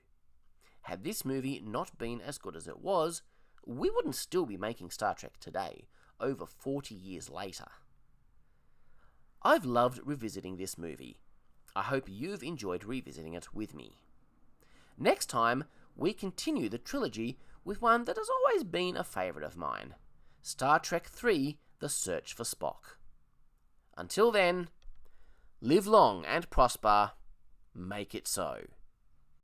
Had this movie not been as good as it was, we wouldn't still be making Star Trek today, over 40 years later. I've loved revisiting this movie. I hope you've enjoyed revisiting it with me. Next time, we continue the trilogy with one that has always been a favourite of mine, Star Trek III: The Search for Spock. Until then, live long and prosper, make it so.